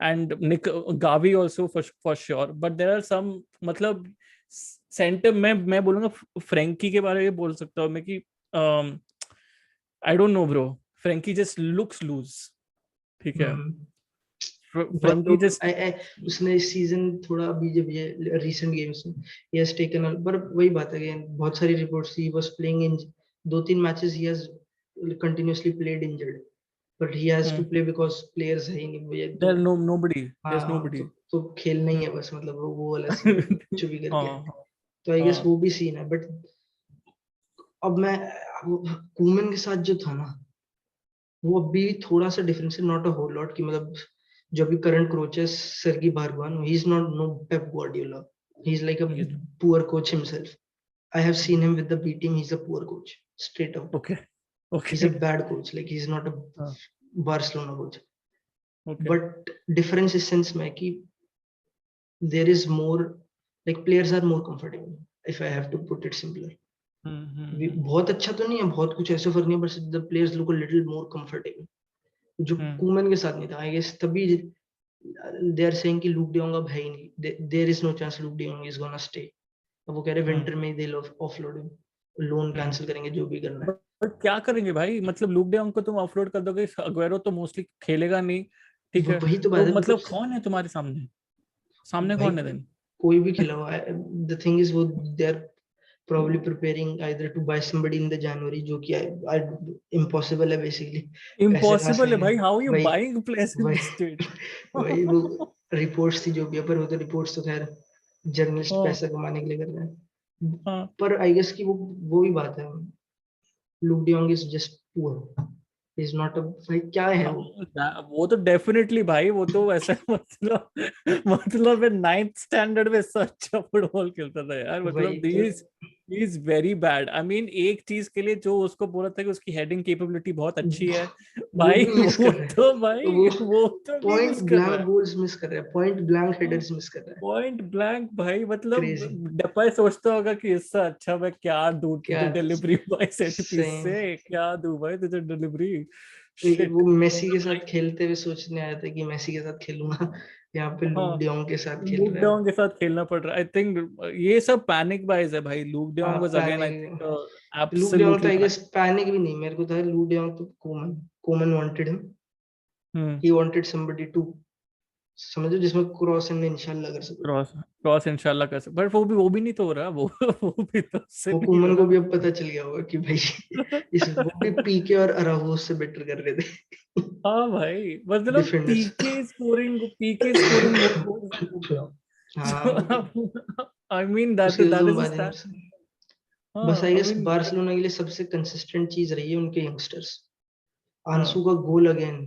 and Nick Gavi also for sure. But there are some, मतलब centre, मैं बोलूंगा Frankie के बारे में बोल सकता हूँ मैं कि I don't know bro, Frenkie just looks loose. ठीक है, बहुत फ्रैंकी लोग जस्ट उसने इस सीजन थोड़ा अभी जब ये रीसेंट गेम्स में he has taken पर वही बात है again, बहुत सारी रिपोर्ट्स थी he was playing in 2-3 matches he has continuously played injured, but he has to play because players है ही नहीं भैया तो। There no nobody, there is हाँ नोबडी। तो खेलना ही है बस, मतलब वो वाला सीन है कुछ भी करके। हाँ तो आई गेस हाँ वो भी सीन है, बट अब मैं कूमन के साथ जो था ना, वो अभी थोड़ा सा डिफरेंस है, नॉट अ होल लॉट की, मतलब जो भी करंट कोच है Sergi Barjuan, he is not no Pep Guardiola, he is like a poor coach himself. I have seen him with the B team. He's a poor coach, straight out. Okay He's a okay bad coach. Like he's not a Barcelona coach. Okay But difference is sense में कि there is more, like players are more comfortable. If I have to put it simpler. बहुत अच्छा तो नहीं है, बहुत कुछ ऐसे फर्क नहीं है, बस the players look a little more comfortable. जो कूमन के साथ नहीं था, I guess तभी they are saying कि लूक डियोंग अब है ही नहीं. There is no chance look de Jong is gonna stay. अब वो कह रहे विंटर में दे ऑफलोड हिम, लोन कैंसिल करेंगे जो भी करना है। बट क्या करेंगे भाई, मतलब लूक डियोंग को तुम ऑफलोड कर दोगे, अग्वेरो तो मोस्टली खेलेगा नहीं। ठीक है, वही तो बात तो है, मतलब मतलब कौन है तुम्हारे सामने, सामने भाई कौन है देन? कोई भी खिला हुआ है। द थिंग इज वो they are probably preparing either to buy somebody in the January, जो कि impossible है basically, पैसे कहाँ से इम्पॉसिबल है आएंगे। भाई, हाउ यू वही बाइंग प्लेस इन वही दिस स्टेट? वही वो रिपोर्ट्स थी जो भी है, पर वो तो रिपोर्ट्स तो खैर जर्नलिस्ट हाँ पैसा कमाने के लिए कर रहे हैं। हाँ पर आई गेस कि वो भी बात है, look de Jong is just poor, is not a भाई क्या है वो वो तो डेफिनेटली भाई, वो तो ऐसा मतलब मैं 9th स्टैंडर्ड में इससे अच्छा फुटबॉल खेलता था यार, वही मतलब तो ही is very bad. I mean एक चीज के लिए जो उसको बोला था कि उसकी हेडिंग कैपेबिलिटी बहुत अच्छी है, वो भाई भी मिस वो कर रहे तो हैं भाई वो वो तो नहीं पॉइंट मिस कर ब्लैंक रहा है। गोल्स मिस कर रहे हैं पॉइंट ब्लैंक हेडर्स मिस कर रहे हैं पॉइंट ब्लैंक भाई, मतलब क्रेजी डेपाय सोचता होगा कि इससे अच्छा मैं क्या दूं क्या तुझे डिलीवरी भाई, सेट पीस सही से क्या दूं भाई तुझे डिलीवरी। वो शिट। मेसी के साथ खेलते हुए सोचने आया था कि मेसी के साथ खेलूंगा यहाँ पे लूक हाँ, डियोंग के साथ खेल लूक रहा है डाउन के साथ खेलना पड़ रहा है, आई थिंक ये सब पैनिक बाइज है भाई। Luuk de Jong was again I panic think Luuk de Jong तो absolutely I guess panic. Panic भी नहीं मेरे को था लूक डियोंग तो Koeman Koeman wanted him hmm. He wanted somebody to समझो जिसमें क्रॉस एंड इंशाल्लाह कर सको क्रॉस क्रॉस इंशाल्लाह कर सकते, बट वो भी नहीं तो हो रहा वो वो भी तो उससे वो नहीं हो कुमन को भी रहा। अब पता चल गया होगा कि भाई इस वो भी पीके और अराहो से बेटर कर रहे थे हाँ भाई, मतलब defenders PK scoring more goals than Luuk de Jong. हाँ वो तो So, I mean उसके लिए that तो is a बात ही नहीं stat. कर सकते बस हाँ, आई I गेस mean बार्सिलोना के लिए सबसे कंसिस्टेंट चीज रही है उनके यंगस्टर्स आंसू हाँ का गोल अगेन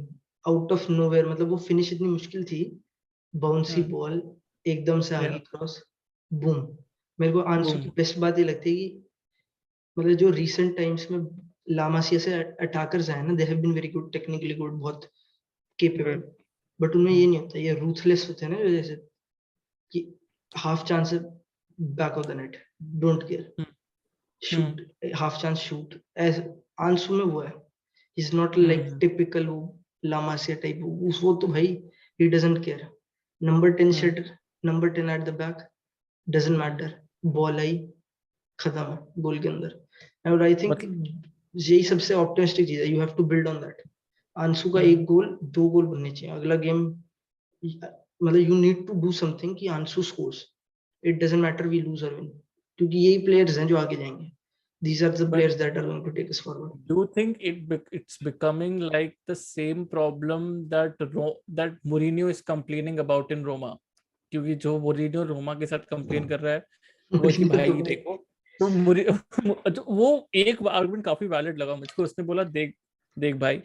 आउट ऑफ नोवेयर मतलब वो फिनिश इतनी मुश्किल थी बाउंसी हाँ बॉल एकदम से आगे या क्रॉस बूम मेरे को आंसू बूम। की बेस्ट बात ये लगती है कि मतलब जो रिसेंट टाइम्स में लामासिया से अटैकर्स आए ना they have been very good technically good बहुत केपेबल गुड। बट उनमें ये नहीं होता ये रूथलेस होते हैं ना जैसे कि हाफ चांस है back of the net don't care shoot half chance shoot as Ansu में वो है इज नॉट लाइक टिपिकल वो लामासिया टाइप वो तो भाई he doesn't care number 10 set number 10 at the back doesn't matter ball आई खत्म है गोल के अंदर और आई थिंक मतलब यही सबसे ऑप्टिमिस्टिक चीज है you have to build on that Ansu का एक गोल दो गोल बनने चाहिए अगला गेम मतलब you need to do something कि Ansu scores it doesn't matter we lose और विन क्योंकि यही प्लेयर्स हैं जो आगे जाएंगे these are the but players that are going to take us forward do you think it's becoming like the same problem that Mourinho is complaining about in Roma? क्योंकि जो मोरिन्यो रोमा के साथ कंप्लेन कर रहा है वो है कि मुझे तो भाई भाई देखो, तो जो वो एक आर्गुमेंट काफी वैलिड लगा मुझको। उसने बोला देख देख भाई,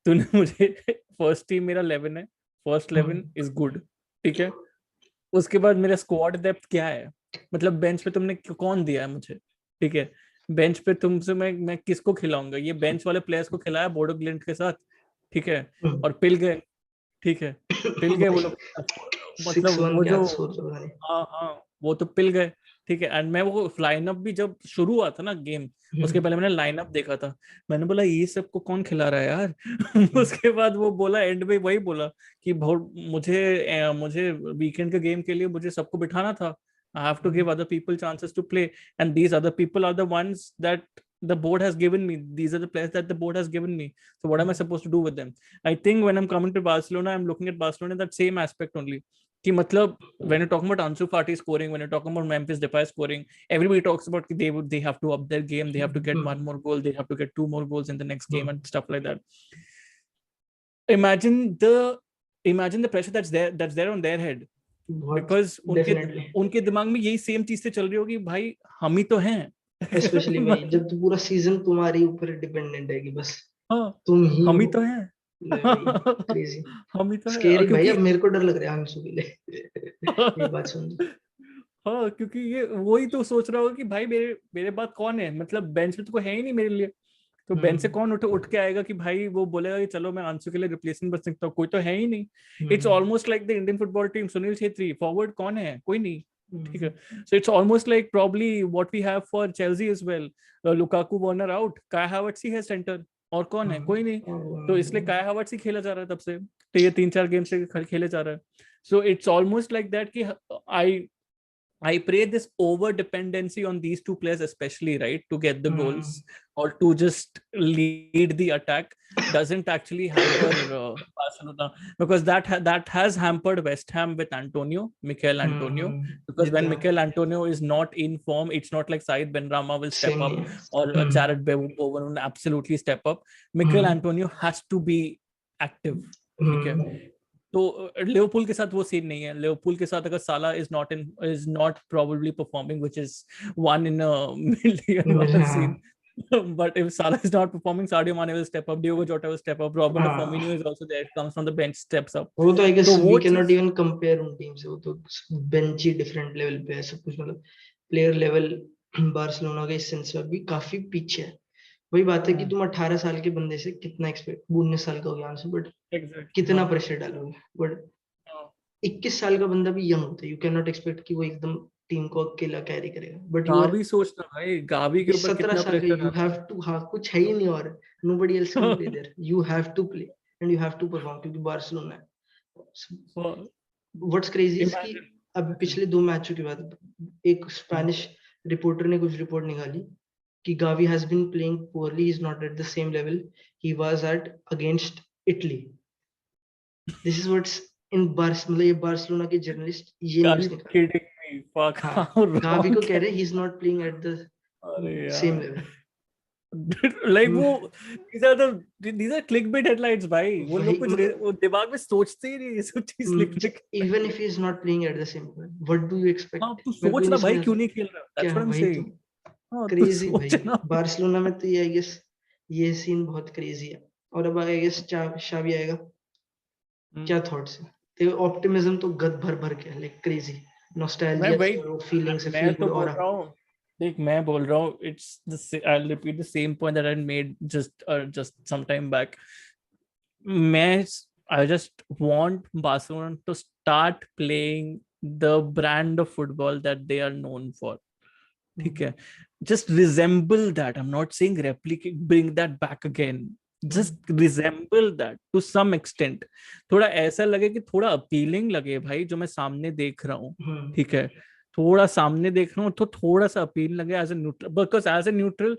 तूने मुझे फर्स्ट टीम मेरा 11 है, फर्स्ट 11 इज गुड, ठीक है। उसके बाद मेरा स्क्वाड डेप्थ क्या है, मतलब बेंच पे तुमने कौन दिया है मुझे, ठीक है। बेंच पे तुमसे मैं किसको खिलाऊंगा, ये बेंच वाले प्लेयर्स को खिलाया बोडो ग्लिंट के साथ, ठीक है, और पिल गए, ठीक है, पिल गए वो लोग। मतलब 6-1 वो क्या जो, सोच रहा है हाँ हाँ, वो तो पिल गए, ठीक है। एंड मैं वो लाइनअप भी जब शुरू हुआ था ना गेम, उसके पहले मैंने लाइनअप देखा था, मैंने बोला ये सबको कौन खिला रहा है यार उसके बाद वो बोला एंड में वही बोला कि बहुत मुझे वीकेंड के गेम के लिए मुझे सबको बिठाना था, I have to give other people chances to play, and these other people are the ones that the board has given me. These are the players that the board has given me. So what am I supposed to do with them? I think when I'm coming to Barcelona, I'm looking at Barcelona in that same aspect only. कि मतलब when you're talking about Ansu Fati scoring, when you're talking about Memphis Depay scoring, everybody talks about they have to up their game, they have to get one more goal, they have to get two more goals in the next game and stuff like that. Imagine the pressure that's there on their head, बहुत because उनके definitely उनके दिमाग में यही same चीज से चल रही होगी, भाई हम ही तो हैं स्पेशली भाई जब तो पूरा सीजन तुम्हारे ऊपर डिपेंडेंट है कि बस हाँ, तुम ही हम ही हो तो हैं ले भाई क्रेजी हम ही तो हैं स्केरी भाई क्योंकि अब मेरे को डर लग रहा है आंसू के लिए ये बात सुन हाँ, क्योंकि ये वही तो सोच रहा होगा कि भाई मेरे मेरे बाद कौन है, मतलब बेंच पे तो कोई है ही नहीं मेरे लिए, तो बेंच से हम्म कौन उठ के आएगा कि भाई वो बोलेगा कि चलो मैं आंसू के लिए रिप्लेसमेंट बन सकता हूँ, कोई तो है ही नहीं। It's hmm almost like the Indian football team, Sunil Chhetri forward कौन है, कोई नहीं, ठीक है। Hmm so it's almost like probably what we have for Chelsea as well, Lukaku Werner out, Kai Havertz ही है सेंटर, और कौन है, कोई नहीं। तो इसलिए काय हावर्ट्स ही खेला जा रहा है तब से, तो ये 3-4 गेम से खेले जा रहा है। सो इट्स ऑलमोस्ट लाइक दैट कि आई I pray this over dependency on these two players, especially, right, to get the goals or to just lead the attack, doesn't actually hamper Barcelona, because that has hampered West Ham with Mikel Antonio. Because ये when तो Mikel Antonio is not in form, it's not like Said Benrahma will step same नहीं up है or Jared Bowen will absolutely step up. Mikel hmm Antonio has to be active. ठीक है। हम्म तो Liverpool के साथ वो scene नहीं है। लिवरपूल के साथ अगर साला is not probably performing, which is one in a million वाला हाँ scene, But if Salah is not performing, Sadio Mane will step up, Diogo Jota will step up, Roberto हाँ Firmino is also there, comes from the bench, steps up. वो तो I guess तो we वो can not चीज even compare उन team से, वो तो बेंच ही डिफरेंट लेवल पे है सब कुछ, मतलब प्लेयर लेवल बार्सिलोना के इस सेंस में भी काफी पीछे है। वही बात है कि तुम 18 साल के बंदे से कितना एक्सपेक्ट, 19 साल का हो गया से, बट एग्जैक्टली कितना हाँ प्रेशर डालोगे, बट हाँ 21 साल का बंदा भी यंग होता है, यू कैन नॉट एक्सपेक्ट कि वो एकदम टीम को अकेला कैरी करेगा, बट यू आर गावी सोचना भाई, गावी के ऊपर 17 कितना साल का, pressure you uh have to, हाँ कुछ है ही नहीं और नोबडी एल्स कैन प्ले रहा there, you have to play and you have to perform, क्योंकि बार्सिलोना है। है। व्हाट्स क्रेजी इज कि अब इमेजिन पिछले 2 मैचों के बाद एक स्पेनिश रिपोर्टर ने कुछ रिपोर्ट निकाली कि Gavi has been playing poorly, he is not at the same level he was at against Italy. This is what's in Barca, मतलब ये बार्सिलोना के जर्नलिस्ट ये Are न्यूज़ you निकाल, kidding me? Fuck, हाँ how गावी wrong को कह can रहे he is not playing at the अरे सेम यार लेवल। like वो these are clickbait headlines भाई, वो लोग वही कुछ मतलब वो दिमाग में सोचते ही नहीं ये सब चीज लिखने के बारे इवन में। If he is not playing at the same level, what do you हाँ एक्सपेक्ट, तू मैं कोई सोच नहीं ना समझ भाई आता क्यों नहीं खेल रहा, क्या, that's what I'm वही तो saying। हाँ तू क्रेजी भाई। सोच ना। बार्सिलोना में तो ये आई गेस ये सीन बहुत क्रेजी है। और अब आई गेस शावी आएगा, हम्म, क्या थॉट्स है तेरे? ऑप्टिमिज्म तो गद भर भर के लाइक क्रेजी, मैं नॉस्टैल्जिया भाई से और वो फीलिंग से, मैं फील तो गुड बोल ऑरा। रहा हूँ, देख मैं बोल रहा हूँ it's the I'll repeat the same point that I made just some time back। मैं I just want Barcelona to start playing the brand of football that they are known for। ठीक है, just resemble that, I'm not saying replicate, bring that back again, just resemble that to some extent। थोड़ा ऐसा लगे कि थोड़ा appealing लगे भाई जो मैं सामने देख रहा हूँ। ठीक है, थोड़ा सामने देख रहा हूँ तो थोड़ा सा अपील लगे as a neutral, because as a neutral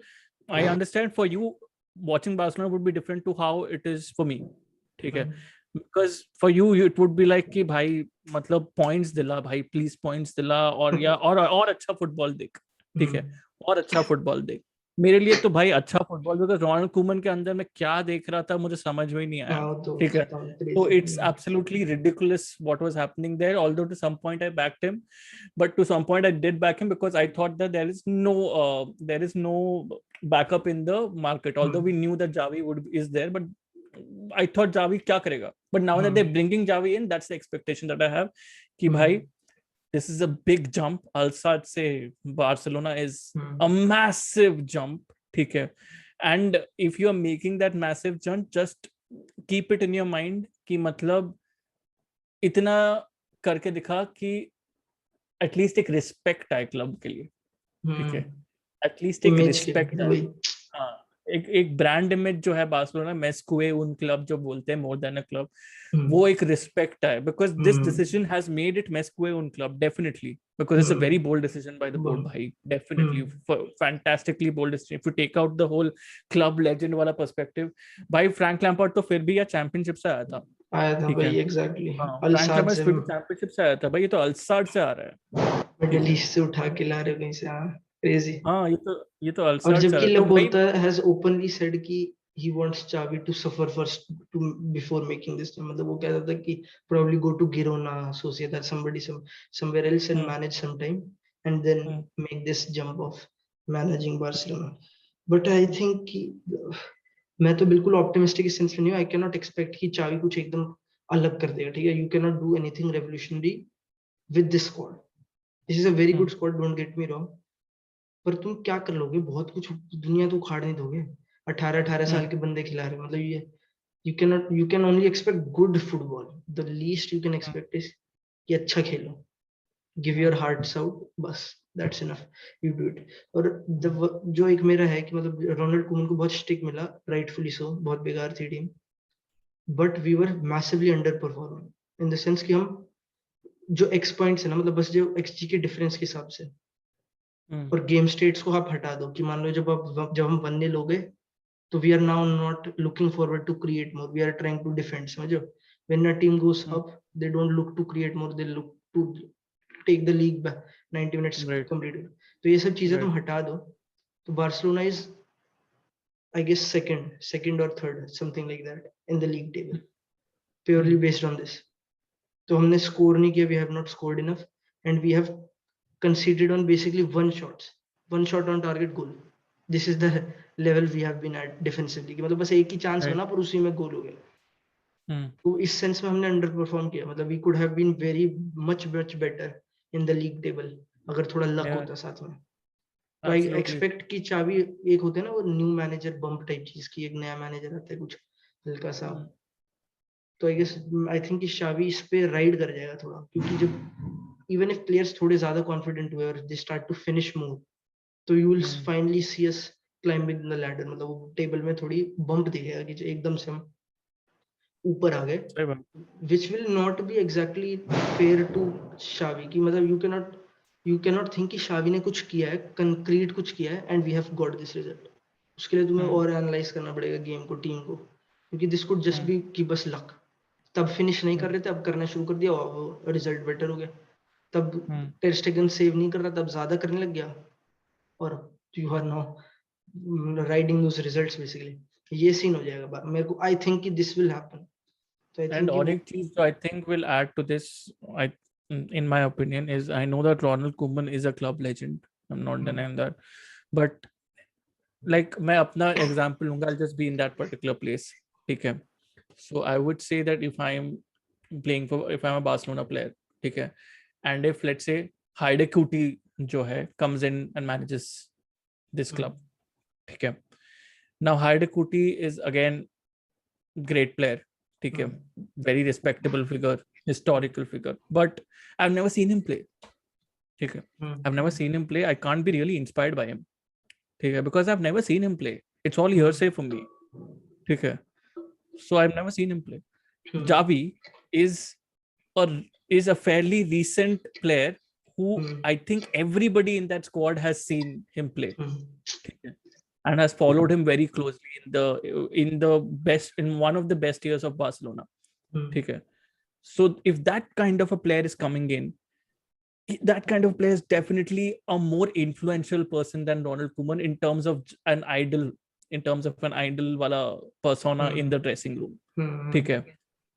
I understand for you watching Barcelona would be different to how it is for me। ठीक है, because for you it would be like कि भाई मतलब पॉइंट्स दिला भाई, please points दिला, और या और अच्छा फुटबॉल देख। ठीक है, और अच्छा फुटबॉल देख। मेरे लिए तो भाई अच्छा फुटबॉल, बिकॉज रोनाल्ड कुमन के अंदर मैं क्या देख रहा था मुझे समझ में ही नहीं आया। हाँ तो ठीक है, खत्म so crazy. it's absolutely ridiculous what was happening there, although to some point I backed him, but to some point I did back him because I thought that there is no backup in the market, although we knew that Javi is there, but I thought Javi क्या करेगा, but now that they're bringing Javi in, that's the expectation that I have कि भाई this is a big jump। Al-Sadd से Barcelona is a massive jump। ठीक है, and if you are making that massive jump, just keep it in your mind कि मतलब इतना करके दिखा कि एटलीस्ट एक रिस्पेक्ट आए क्लब के लिए। ठीक है, एटलीस्ट एक इमेज के रिस्पेक्ट आए। वही। हाँ, एक ब्रांड इमेज जो है बार्सिलोना, मेस्कुए उन क्लब जो बोलते हैं, मोर देन अ क्लब, वो एक रिस्पेक्ट है, because this decision has made it मेस्कुए उन club definitely, because it's a very bold decision by the board भाई, definitely fantastically bold decision if you take out the whole club legend वाला perspective। भाई Frank Lampard तो फिर भी यार championship से आया था। आया था ठीक है, भाई, एग्जैक्टली हाँ फ्रैंक अल-साद लैम्पार्ड से, फिर भी चैंपियनशिप से आया था भाई, ये तो अल्साड से आ रहा है। ठीक मिडिल है, ईस्ट से उठा के ला रहे हो कहीं से, हाँ क्रेजी। हाँ ये तो और अल्साड से जबकि आया था लोग भाई। बोलता है हैज ओपनली सेड कि he wants Xavi to suffer first to before making this, मतलब वो कहता था कि probably go to Girona, Sociedad, somewhere else and manage sometime and then make this jump of managing Barcelona। but I think कि मैं तो बिल्कुल optimistic इस सेंस में नहीं हूँ। आई कैन नॉट एक्सपेक्ट कि चावी कुछ एकदम अलग कर देगा, ठीक है, you can not do anything revolutionary with this squad. This is a very good squad, don't get me wrong, पर तुम क्या कर लोगे, बहुत कुछ दुनिया तो उखाड़ नहीं दोगे। 18 साल के बंदे खिला रहे, मतलब ये you can only expect good football, the least you can expect is कि अच्छा खेलो, गिव योर हार्ट्स आउट, बस that's enough, you do it. और जो एक मेरा है कि मतलब रोनाल्ड कुमन को बहुत स्टिक मिला, राइटफुली सो, बहुत बेकार थी team, but we were massively underperforming in the sense कि हम जो एक्स पॉइंट्स है ना, मतलब बस जो एक्सजी के डिफरेंस के हिसाब से और गेम स्टेट्स को आप हटा दो कि मान लो जब हम 1-0 हो गए तो we are now not looking forward to create more, we are trying to defend, समझो। When a team goes up they don't look to create more, they look to take the lead back 90 minutes complete. तो ये सब चीजें तुम हटा दो तो Barcelona is I guess second और third, something like that in the league table, purely based on this. तो हमने स्कोर नहीं किया, we have not scored enough and we have conceded on basically one shot on target goal, this is the level we have been at defensively, कि मतलब बस एक ही chance Right. बना पर उसी में गोल हो गया। Hmm. तो इस सेंस में हमने अंडर परफॉर्म किया, मतलब we could have been very much better in the league table अगर थोड़ा लक Yeah, होता साथ में। तो आई absolutely. एक्सपेक्ट कि चाबी एक होते हैं ना वो न्यू मैनेजर बम्प टाइप चीज की, एक नया मैनेजर आता है कुछ हल्का सा, Hmm. तो आई गेस आई थिंक कि शावी इस पे राइड कर जाएगा थोड़ा, क्योंकि जब इवन इफ प्लेयर्स थोड़े ज्यादा कॉन्फिडेंट हुए और they start to finish more, तो you will Hmm. Finally see us climbing the ladder, मतलब वो टेबल में थोड़ी बम्प दिखेगा कि जो एकदम से हम ऊपर आ गए, सही बात। which will not be exactly fair to शावी की, मतलब you cannot think कि शावी ने कुछ किया है, कंक्रीट कुछ किया है and we have got this result। उसके लिए तुम्हें Hmm. और एनालाइज करना पड़ेगा गेम को, टीम को, क्योंकि this could just Hmm. Be कि बस लक, तब फिनिश नहीं कर Hmm. रहे थे, अब करना शुरू कर दिया और वो रिजल्ट बेटर हो गया, तब Hmm. टेर स्टेगन सेव नहीं कर रहा, तब ज्यादा करने लग गया और you are now riding those results basically. ये सीन हो जाएगा मेरे को, आई थिंक कि दिस विल हैपन। तो आई And थिंक कि और एक चीज जो I think will add to this, I, in my opinion, is I know that Ronald Koeman is a club legend. I'm not denying that, but like मैं अपना example लूंगा, I'll just be in that particular place. ठीक है? So I would say that if I'm a Barcelona player, ठीक है, and if let's say Heide Kuti जो है comes in and manages this club, ठीक है, now Heide Kuti is again great player, ठीक है, very respectable figure, historical figure, but I've never seen him play, ठीक है, I've never seen him play, I can't be really inspired by him, ठीक है, because I've never seen him play, it's all hearsay for me, ठीक है, so I've never seen him play. Javi is or is a fairly recent player who I think everybody in that squad has seen him play, and has followed him very closely in one of the best years of Barcelona. Okay. So if that kind of a player is coming in, that kind of player is definitely a more influential person than Ronald Koeman in terms of an idol, wala persona in the dressing room. Okay.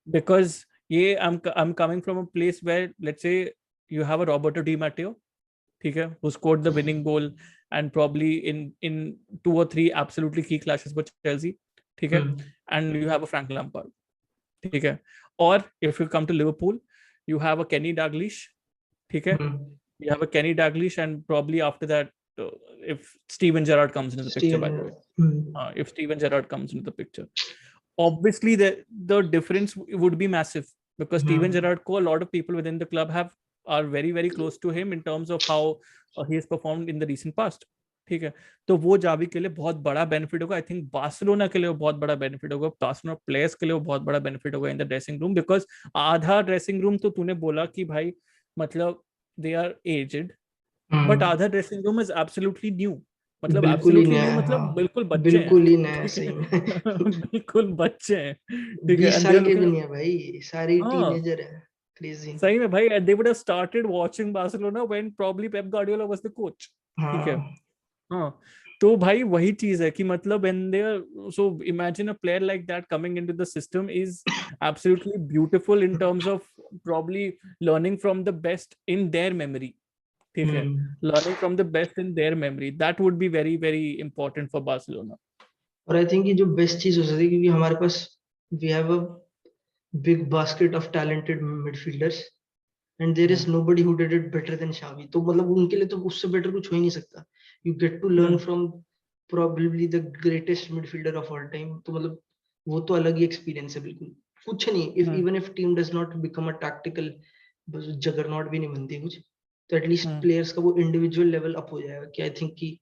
Because I'm coming from a place where, let's say, you have a Roberto Di Matteo, okay, who scored the winning goal and probably in 2 or 3 absolutely key clashes for Chelsea, okay, and you have a Frank Lampard, okay, or if you come to Liverpool, you have a Kenny Dalglish, okay, you have a Kenny Dalglish, and probably after that, if Steven Gerrard comes into the picture, by the way, if Steven Gerrard comes into the picture, obviously the difference would be massive, because Steven Gerrard को a lot of people within the club are very very close to him in terms of how he has performed in the recent past, ठीक है, तो वो Xavi के लिए बहुत बड़ा benefit होगा, आई थिंक बार्सिलोना के लिए वो बहुत बड़ा बेनिफिट होगा, बार्सिलोना प्लेयर्स के लिए वो बहुत बड़ा बेनिफिट होगा in the dressing room, because आधा ड्रेसिंग रूम तो तूने बोला कि भाई मतलब दे आर एजेड, बट आधा dressing room is absolutely new, मतलब बिल्कुल ही एब्सोल्युटली नया न्यू है, मतलब हाँ बिल्कुल बच्चे हैं, बिल्कुल ही नया है ठीक सही है, में। बिल्कुल बच्चे हैं, ठीक है, 20 एंड दे साल आर के भी लुकिंग, नहीं है भाई, सारी हाँ टीनेजर है, क्रेजी। सही में भाई, they would have started watching Barcelona when probably Pep Guardiola was the coach, ठीक है, हाँ हाँ, तो भाई वही चीज है कि मतलब when they are, so imagine a player like that coming into the system is absolutely beautiful in terms of probably learning from the best in their memory, ठीक है, learning from the best in their memory, that would be very very important for Barcelona. और I think ये जो best चीज हो सकती है, क्योंकि हमारे पास we have a big basket of talented midfielders and there is nobody who did it better than Xavi, तो मतलब उनके लिए तो उससे बेटर कुछ हो ही नहीं सकता। You get to learn from probably the greatest midfielder of all time, तो मतलब वो तो अलग ही एक्सपीरियंस है बिल्कुल। कुछ नहीं, if even if team does not become a tactical juggernaut भी नहीं बनती कुछ, तो एटलीस्ट प्लेयर्स का वो इंडिविजुअल लेवल अप हो जाएगा, कि आई थिंक कि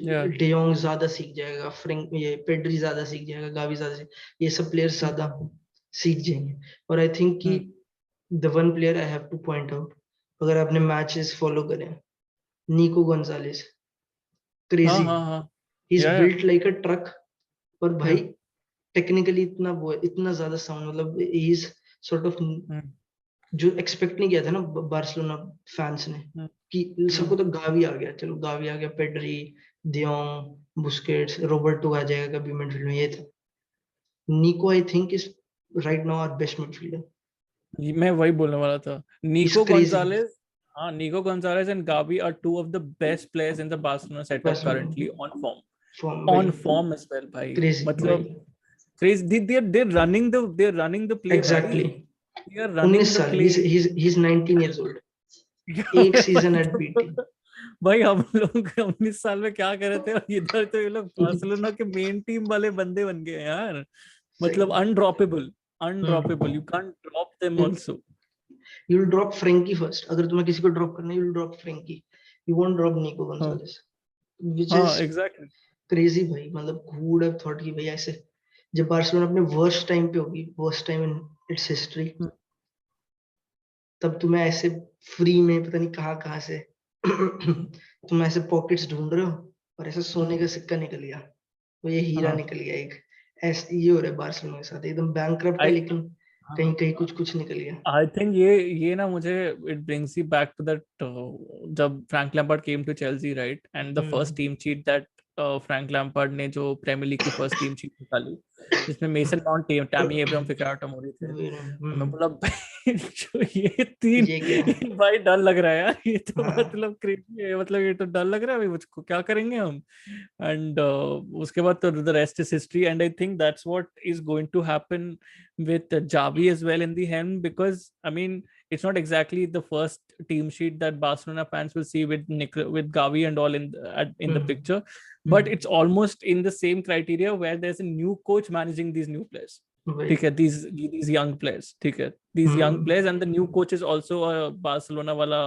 Yeah. डेयोंग ज्यादा सीख जाएगा, फ्रैंक ये पेड्री ज्यादा सीख जाएगा, गावी ज्यादा सीख, ये सब प्लेयर्स ज्यादा सीख जाएंगे। और आई थिंक कि the one player I have two point out, अगर आपने मैचेस फॉलो करें, निको गोंजालेस, हाँ क्रेजी, हाँ हाँ, he is yeah, built like a truck, और भाई yeah, टेक्निकली इतना वो है, इतना ज्यादा साउंड, मतलब he is sort of, yeah, जो एक्सपेक्ट नहीं किया था ना बार्सिलोना फैंस ने, कि सबको तो गावी आ गया, चलो गावी आ गया, पेड्री, डियोंग, बुस्केट्स, रोबर्टो आ जाएगा कभी मिडफील्ड में, ये था। Nico I think is right now our best midfielder, मैं वही बोलने वाला था, is Nico crazy. Gonzalez Nico Gonzalez and Gavi are two of the best players in the Barcelona setup बस currently on form. Form On भाई form as well, भाई. Crazy मतलब भाई crazy. They're running the play, exactly भाई. They are running 19 the साल play. he's 19 years old क्या एक season भाई एट बीटी तो भाई हम लोग 19 साल में क्या कर रहे थे और इधर तो ये लोग बार्सिलोना के मेन टीम वाले बंदे बन गए हैं यार. सही मतलब undroppable. Hmm You can't drop them also. You will drop Frenkie first अगर तुम्हें किसी को ड्रॉप करना है you will drop Frenkie you won't drop Nico हाँ गोंजालेस व्हिच हाँ इज एग्जैक्टली. क्रेजी भाई मतलब who would have thought कि भाई ऐसे जब बार्सिलोना अपने वर्स्ट टाइम पे होगी worst time in its history तब तुम्हें ऐसे फ्री में पता नहीं कहाँ कहाँ से तुम ऐसे पॉकेट्स ढूंढ रहे हो और ऐसे सोने का सिक्का निकल गया तो ये हीरा हाँ निकल गया एक ऐसे ये हो रहा है बार्सिलोना के साथ एकदम बैंकरप्ट है आई लेकिन कहीं कहीं कुछ कुछ निकल गया आई थिंक ये ना मुझे it brings you back to that जब Frank Lampard came to Chelsea right and the first team sheet that Frank Lampard ने जो प्रीमियर लीग की फर्स्ट टीम शीट निकाली जिसमें Mason Mount Tammy Abraham Fikayo Tomori थे. तो मैं बोला भाई जो ये तीन ये क्या है भाई डर लग रहा है यार ये तो हाँ मतलब क्रेजी है मतलब ये तो डर लग रहा है भाई मुझको क्या करेंगे हम. एंड उसके बाद तो the rest is history and I think that's what is going to happen with Javi as well in the helm because I mean it's not exactly the first team sheet that Barcelona fans will see with Gavi and all in the picture, but it's almost in the same criteria where there's a new coach managing these new players. वही ठीक है these young players ठीक है these young players and the new coach is also a Barcelona वाला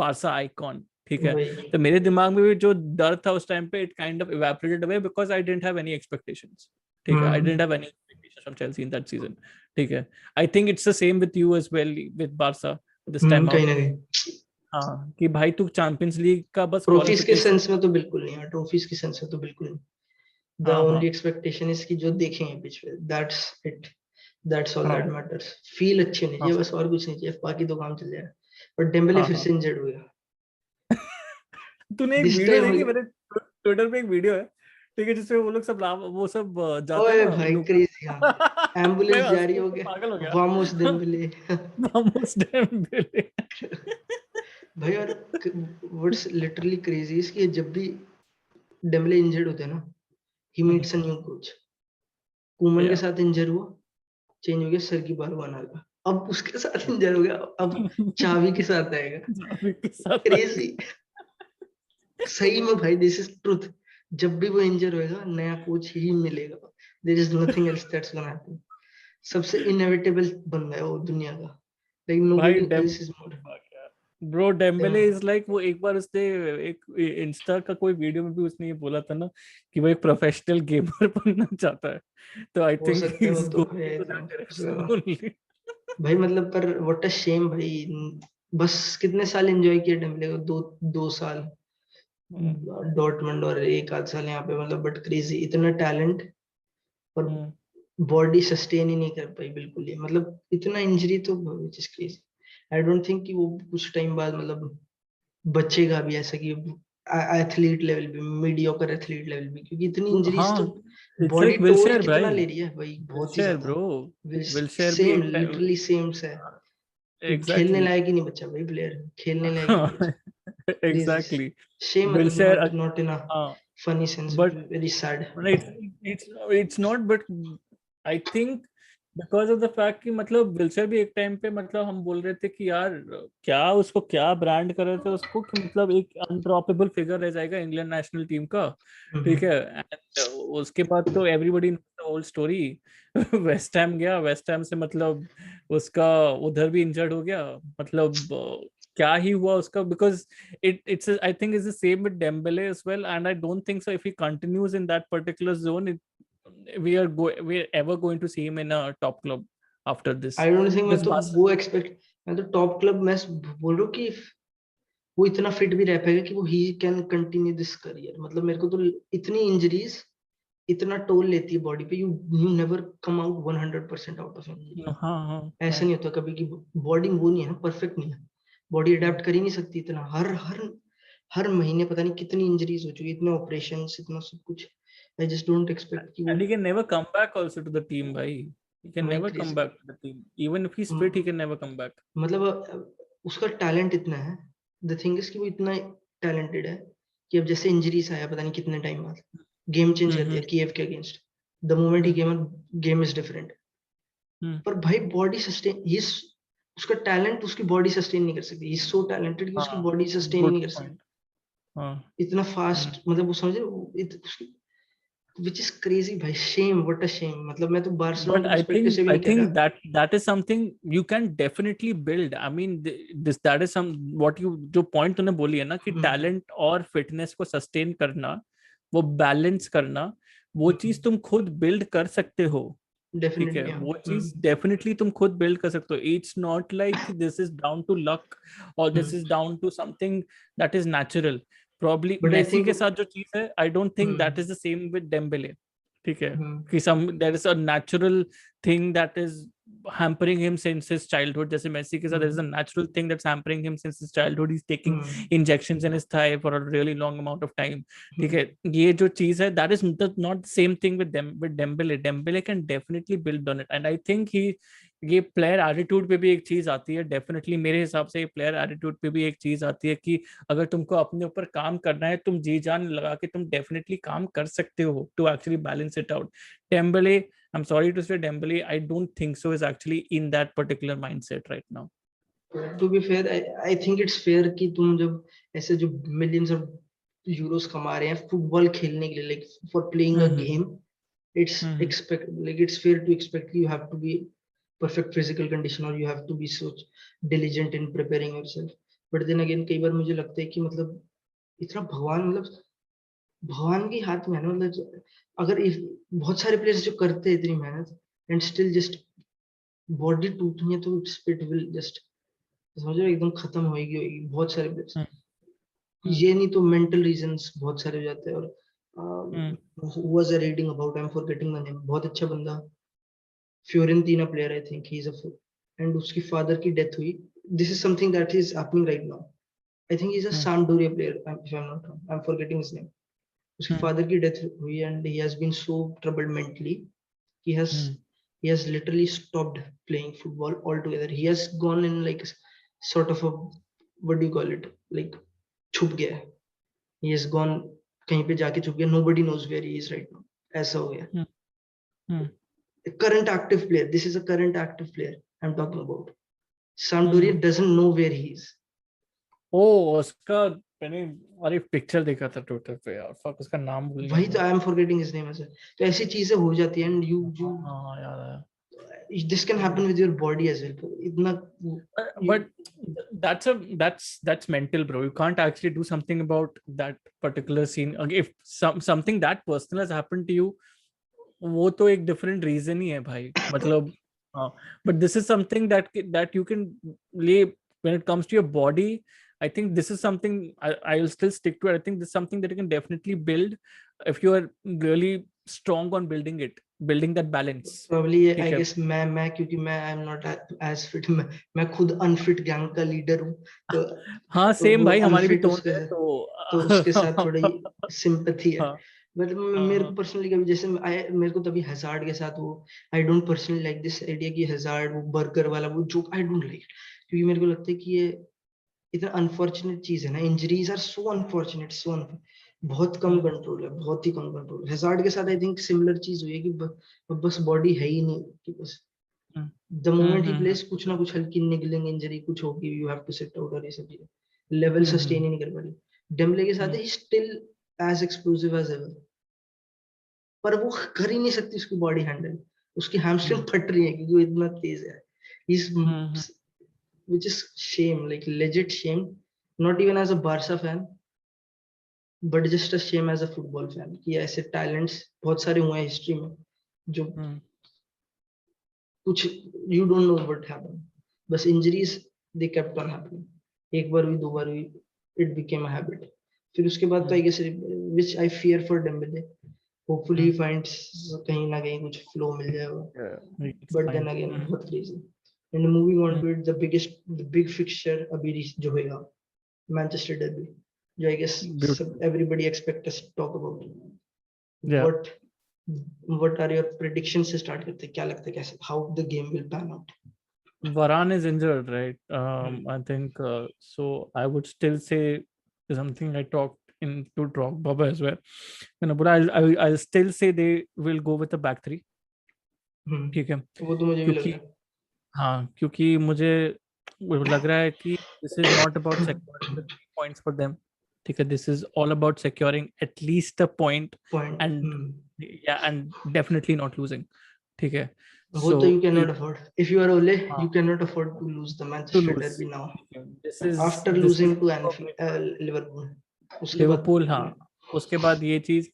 Barca icon ठीक है. वही तो मेरे दिमाग में भी जो डर था उस टाइम पे it kind of evaporated away because I didn't have any expectations. ठीक है I didn't have any expectations from Chelsea in that season. ठीक है I think it's the same with you as well with Barca this time कहीं out. ना कहीं हाँ कि भाई तू चैंपियंस लीग का बस ट्रॉफीज के क्वालिफिकेशन. सेंस में तो बिल्कुल नहीं है ट्रॉफीज के सेंस में तो बिल्कुल नहीं द हाँ हाँ ओनली एक्सपेक्टेशन इज कि जो देखेंगे पिच पे that's it that's all that हाँ मैटर्स फील अच्छी होनी हाँ चाहिए बस और कुछ नहीं चाहिए बाकी तो काम चल जाएगा पर डेम्बले हाँ फिर हाँ. से इंजर्ड हो गया तूने एक दिस वीडियो टाइम देखी मेरे ट्विटर पे एक वीडियो है ठीक है जिसमें वो लोग सब वो सब जाते हैं ओए ना भाई लुका. क्रेजी हाँ मैं एम्बुलेंस जा हंस रही के हो तो गया पागल हो गया. Vamos Dembele Vamos Dembele. भाई और व्हाट्स लिटरली क्रेजी इज कि जब भी डेम्बले इंजर्ड होते हैं ना he meets a new coach Koeman के Yeah. साथ इंजर हुआ चेंज हो गया सर्गी बारवाना का अब उसके साथ इंजर हो गया अब चावी के साथ आएगा जावी के साथ क्रेजी सही में भाई दिस इज ट्रुथ जब भी वो इंजर होएगा नया कोच ही मिलेगा there is nothing else that's gonna happen सबसे इनएविटेबल बंदा है वो दुनिया का लाइक भाई नोबडी डेम else is more bro Dembele is like वो एक बार उसने एक इंस्टा का कोई वीडियो में भी उसने ये बोला था ना कि वो एक प्रोफेशनल गेमर बनना चाहता है तो आई हो थिंक सकता ही है वो इज तो गोइंग है टू तो दैट डायरेक्शन उसका ओनली. भाई मतलब पर व्हाट अ शेम भाई बस कितने साल एंजॉय किया डेम्बले को दो साल डॉर्टमंड और एक आध साल यहाँ पे मतलब बट क्रेजी इतना टैलेंट और बॉडी सस्टेन ही नहीं कर पाई बिल्कुल ही मतलब इतना इंजरी तो which is crazy I don't think कि वो कुछ टाइम बाद मतलब बचेगा भी ऐसा कि एथलीट लेवल पे मीडियोकर एथलीट लेवल पे क्योंकि इतनी इंजरीज तो हाँ इट्स बॉडी लाइक टोल विलशेयर कितना भाई ले रही है भाई बहुत ही विलशेयर ज्यादा ब्रो विलशेयर भी सेम एक टाइम लिटरली सेम से खेलने एग्जैक्टली लायक ही नहीं बच्चा भाई प्लेयर खेलने लायक ही नहीं बच्चा क्रेजी एग्जैक्टली सेम मतलब विलशेयर नॉट इन अ हाँ funny sense but very sad it's not but I think because of the fact कि मतलब विल्सर भी एक टाइम पे मतलब हम बोल रहे थे कि यार क्या उसको क्या ब्रांड कर रहे थे उसको कि मतलब एक अनड्रॉपेबल फिगर रह जाएगा इंग्लैंड नेशनल टीम का ठीक है एंड उसके बाद तो everybody knows the whole story West Ham गया वेस्ट हैम से मतलब उसका उधर भी इंजर्ड हो गया मतलब क्या ही हुआ उसका because it's I think it's the same with Dembele as well and I don't think so if he continues in that particular zone we're ever going to see him in a top club after this I don't think मैं because तो वो expect मैं तो top club मैं बोल रहा हूँ कि वो इतना फिट भी रह पाएगा कि वो he can continue this career मतलब मेरे को तो इतनी इंजरीज इतना टोल लेती है बॉडी पे you never come out 100% out of injury हाँ हाँ ऐसा हाँ नहीं होता कभी कि बॉडी वो नहीं है ना परफेक्ट नहीं है बॉडी अडेप्ट कर ही नहीं सकती इतना हर हर हर महीने पता नहीं कितनी इंजरीज हो चुकी है इतने ऑपरेशंस इतना सब कुछ आई जस्ट डोंट एक्सपेक्ट कि वो and he can never come back also to the team bhai he can वही never come crazy back to the team even if he's fit he can never come back मतलब उसका talent इतना है, the thing is कि वो इतना talented है कि अब जैसे इंजरीज आया पता नहीं कितने टाइम बाद, गेम चेंज कर दिया कीव के against, the moment he game is different. पर भाई बॉडी सस्टेन, ही उसका टैलेंट उसकी बॉडी सस्टेन नहीं कर सकती, ही इज सो टैलेंटेड कि उसकी बॉडी सस्टेन ही नहीं कर सकती इतना फास्ट, मतलब वो समझे which is crazy भाई, shame, what a shame, मतलब मैं तो बार्सिलोना But की पर्सपेक्टिव से भी I नहीं कह think रहा। that is something you can definitely build. I mean, this that is some what you जो point तूने बोली है ना कि talent और fitness को sustain करना, वो balance करना, वो चीज तुम खुद build कर सकते हो। ठीक है, डेफिनेटली वो चीज डेफिनेटली तुम खुद बिल्ड कर सकते हो। It's not like this is down to luck और this is down to something that is natural. Probably but I Messi think के साथ जो चीज है, I don't think that is the same with Dembele. ठीक है, कि some there is a natural thing that is hampering him since his childhood. जैसे Messi के साथ there is a natural thing that's hampering him since his childhood. He's taking injections in his thigh for a really long amount of time. ठीक है, ये जो चीज है that is not the same thing with them with Dembele. Dembele can definitely build on it and I think ये player attitude पे भी एक चीज आती है डेफिनेटली। मेरे हिसाब से प्लेयर एटीट्यूड पे भी एक चीज आती है कि अगर तुमको अपने ऊपर काम करना है, तुम जी जान लगा के तुम डेफिनेटली काम कर सकते हो to actually balance it out. Dembele, I'm sorry to say, Dembele, I don't think so is actually in that particular mindset right now. To be fair, I think it's fair कि तुम जब ऐसे जो millions of euros कमा रहे हैं football खेलने के लिए, like for playing a game, it's it's fair to expect you have to be perfect physical condition or you have to be so diligent in preparing yourself. But then again कई बार मुझे लगता है कि मतलब इतना भगवान के हाथ में है ना, मतलब अगर बहुत सारे प्लेयर्स जो करते हैं इतनी मेहनत एंड स्टिल जस्ट बॉडी टूटनी है तो इट विल जस्ट समझो एकदम खत्म होगी बहुत सारे प्लेयर्स। ये नहीं तो मेंटल रीजंस बहुत सारे हो जाते हैं। और was I reading about, I am forgetting the name, बहुत अच्छा बंदा, Fiorentina player I think he is a, and उसकी फादर की डेथ हुई। This is something that is happening right now, I think he is a Sampdoria player if I am not wrong, I am forgetting his name. उसके father की death हुई and he has been so troubled mentally, he has he has literally stopped playing football altogether. He has gone in like sort of a, what do you call it, like छुप गया है, he has gone कहीं पे जाके छुप गया, nobody knows where he is right now, ऐसा हो गया। A current active player, this is a current active player I'm talking about. Sampdoria doesn't know where he is. ओ उसका मैंने अरे पिक्चर देखा था ट्विटर पे यार, फक उसका नाम भूल गया वही तो मैं। आई एम फॉरगेटिंग हिज नेम। तो ऐसी चीजें हो जाती है एंड you हाँ यार है। this can happen with your body as well, इतना But that's mental, bro. You can't actually do something about that particular scene. If something that personal has happened to you, वो तो एक different reason ही है भाई, मतलब हाँ। But this is something that you can lay when it comes to your body. I think this is something I will still stick to it. I think this is something that you can definitely build if you are really strong on building that balance. Probably ठीक I है। guess मैं क्योंकि मैं आई am not as fit, मैं खुद unfit gang का leader हूँ, हाँ तो सेम वो भाई, हमारी भी अनफिट टोन उसके है साथ, तो तो उसके साथ थोड़ी सिंपैथी है। हाँ बट मेरे को हाँ पर्सनली कभी जैसे मेरे को तभी हजार्ड के साथ वो, I don't personally like this idea कि हजार्ड वो बर्गर वाला वो जोक, आई डोंट लाइक, क्योंकि मेरे को लगता है कि ये इतना अनफॉर्चुनेट चीज है ना, इंजरीज आर सो अनफॉर्चुनेट, बहुत कम कंट्रोल है, बहुत ही कम कंट्रोल। हैजार्ड के साथ आई थिंक सिमिलर चीज हुई है कि बस बॉडी है ही नहीं कि बस द मोमेंट ही प्लेस कुछ ना कुछ हल्की निगलिंग इंजरी कुछ होगी, you have to sit out और ये सब चीजें लेवल सस्टेन ही नहीं कर पा रही। डेम्बले के साथ he still as explosive as ever, पर वो कर ही नहीं सकती उसकी बॉडी हैंडल, उसकी हैमस्ट्रिंग फट रही है क्योंकि वो इतना तेज है। Is which is shame, like legit shame, not even as a Barca fan, but just a shame as a football fan कि ऐसे talents बहुत सारे हुए हैं हिस्ट्री में जो कुछ you don't know what happened, बस injuries they kept on happening, एक बार हुई दो बार हुई, it became a habit। फिर उसके बाद तो I guess which I fear for Dembele, hopefully he finds कहीं ना कहीं कुछ flow मिल जाएगा, but then again बहुत crazy। And moving on to it, the big fixture अभी जो होगा Manchester Derby, जो I guess everybody expect us to talk about। what are your predictions से start करते हैं, क्या लगता है कैसे how the game will pan out? Varane is injured, right? Hmm. I think so. I would still say something I talked into Drogba as well. But I'll still say they will go with the back three. ठीक है, वो तो मुझे भी लग क्योंकि रहा है. क्योंकि मुझे वो लग रहा है कि this is not about securing the 3 points for them. ठीक है, this is all about securing at least a point Point. and and definitely not losing. ठीक है, वो so तो you cannot afford. If you are Ole, हाँ, you cannot afford to lose the to Manchester lose. Derby now. This After is losing to super big for them. Liverpool. उसके बाद Liverpool, बिल्कुल. हाँ, उसके बाद ये चीज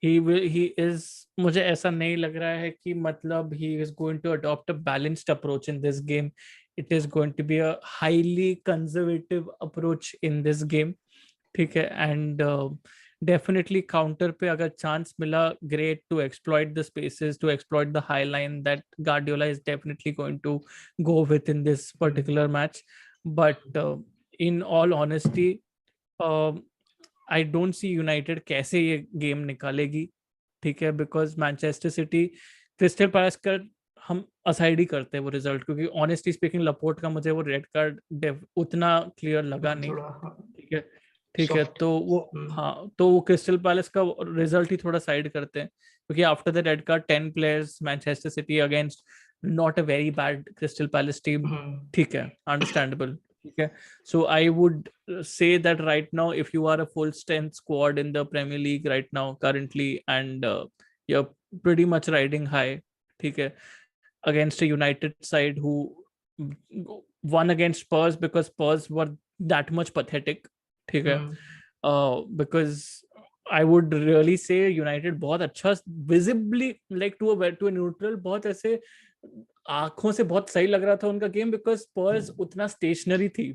ही इज, मुझे ऐसा नहीं लग रहा है कि मतलब he is going to adopt a balanced approach in this game. It is going to be a highly conservative approach in this game. ठीक है, एंड डेफिनेटली काउंटर पे अगर चांस मिला, great, to exploit the spaces, to exploit the high line, that Guardiola is definitely going to go with in this particular match. But in all honesty I don't see United कैसे ये game निकालेगी. ठीक है, because Manchester city, crystal palace का हम aside ही करते हैं वो रिजल्ट, क्योंकि ऑनेस्टली स्पीकिंग लपोर्ट का मुझे वो रेड कार्ड उतना क्लियर लगा नहीं. थोड़ा ठीक है, ठीक है, सॉफ्ट. तो वो, हाँ, तो वो क्रिस्टल पैलेस का रिजल्ट ही थोड़ा साइड करते हैं, क्योंकि after the red card 10 players Manchester city against not a very bad crystal palace team. ठीक है, अंडरस्टैंडेबल. ठीक है, so I would say that right now, if you are a full strength squad in the Premier League right now currently, and you're pretty much riding high, ठीक है, against a United side who won against Spurs because Spurs were that much pathetic. ठीक है, because I would really say United बहुत अच्छा, visibly, like to a neutral, बहुत ऐसे आंखों से बहुत सही लग रहा था उनका गेम, बिकॉज स्पर्स उतना स्टेशनरी थी.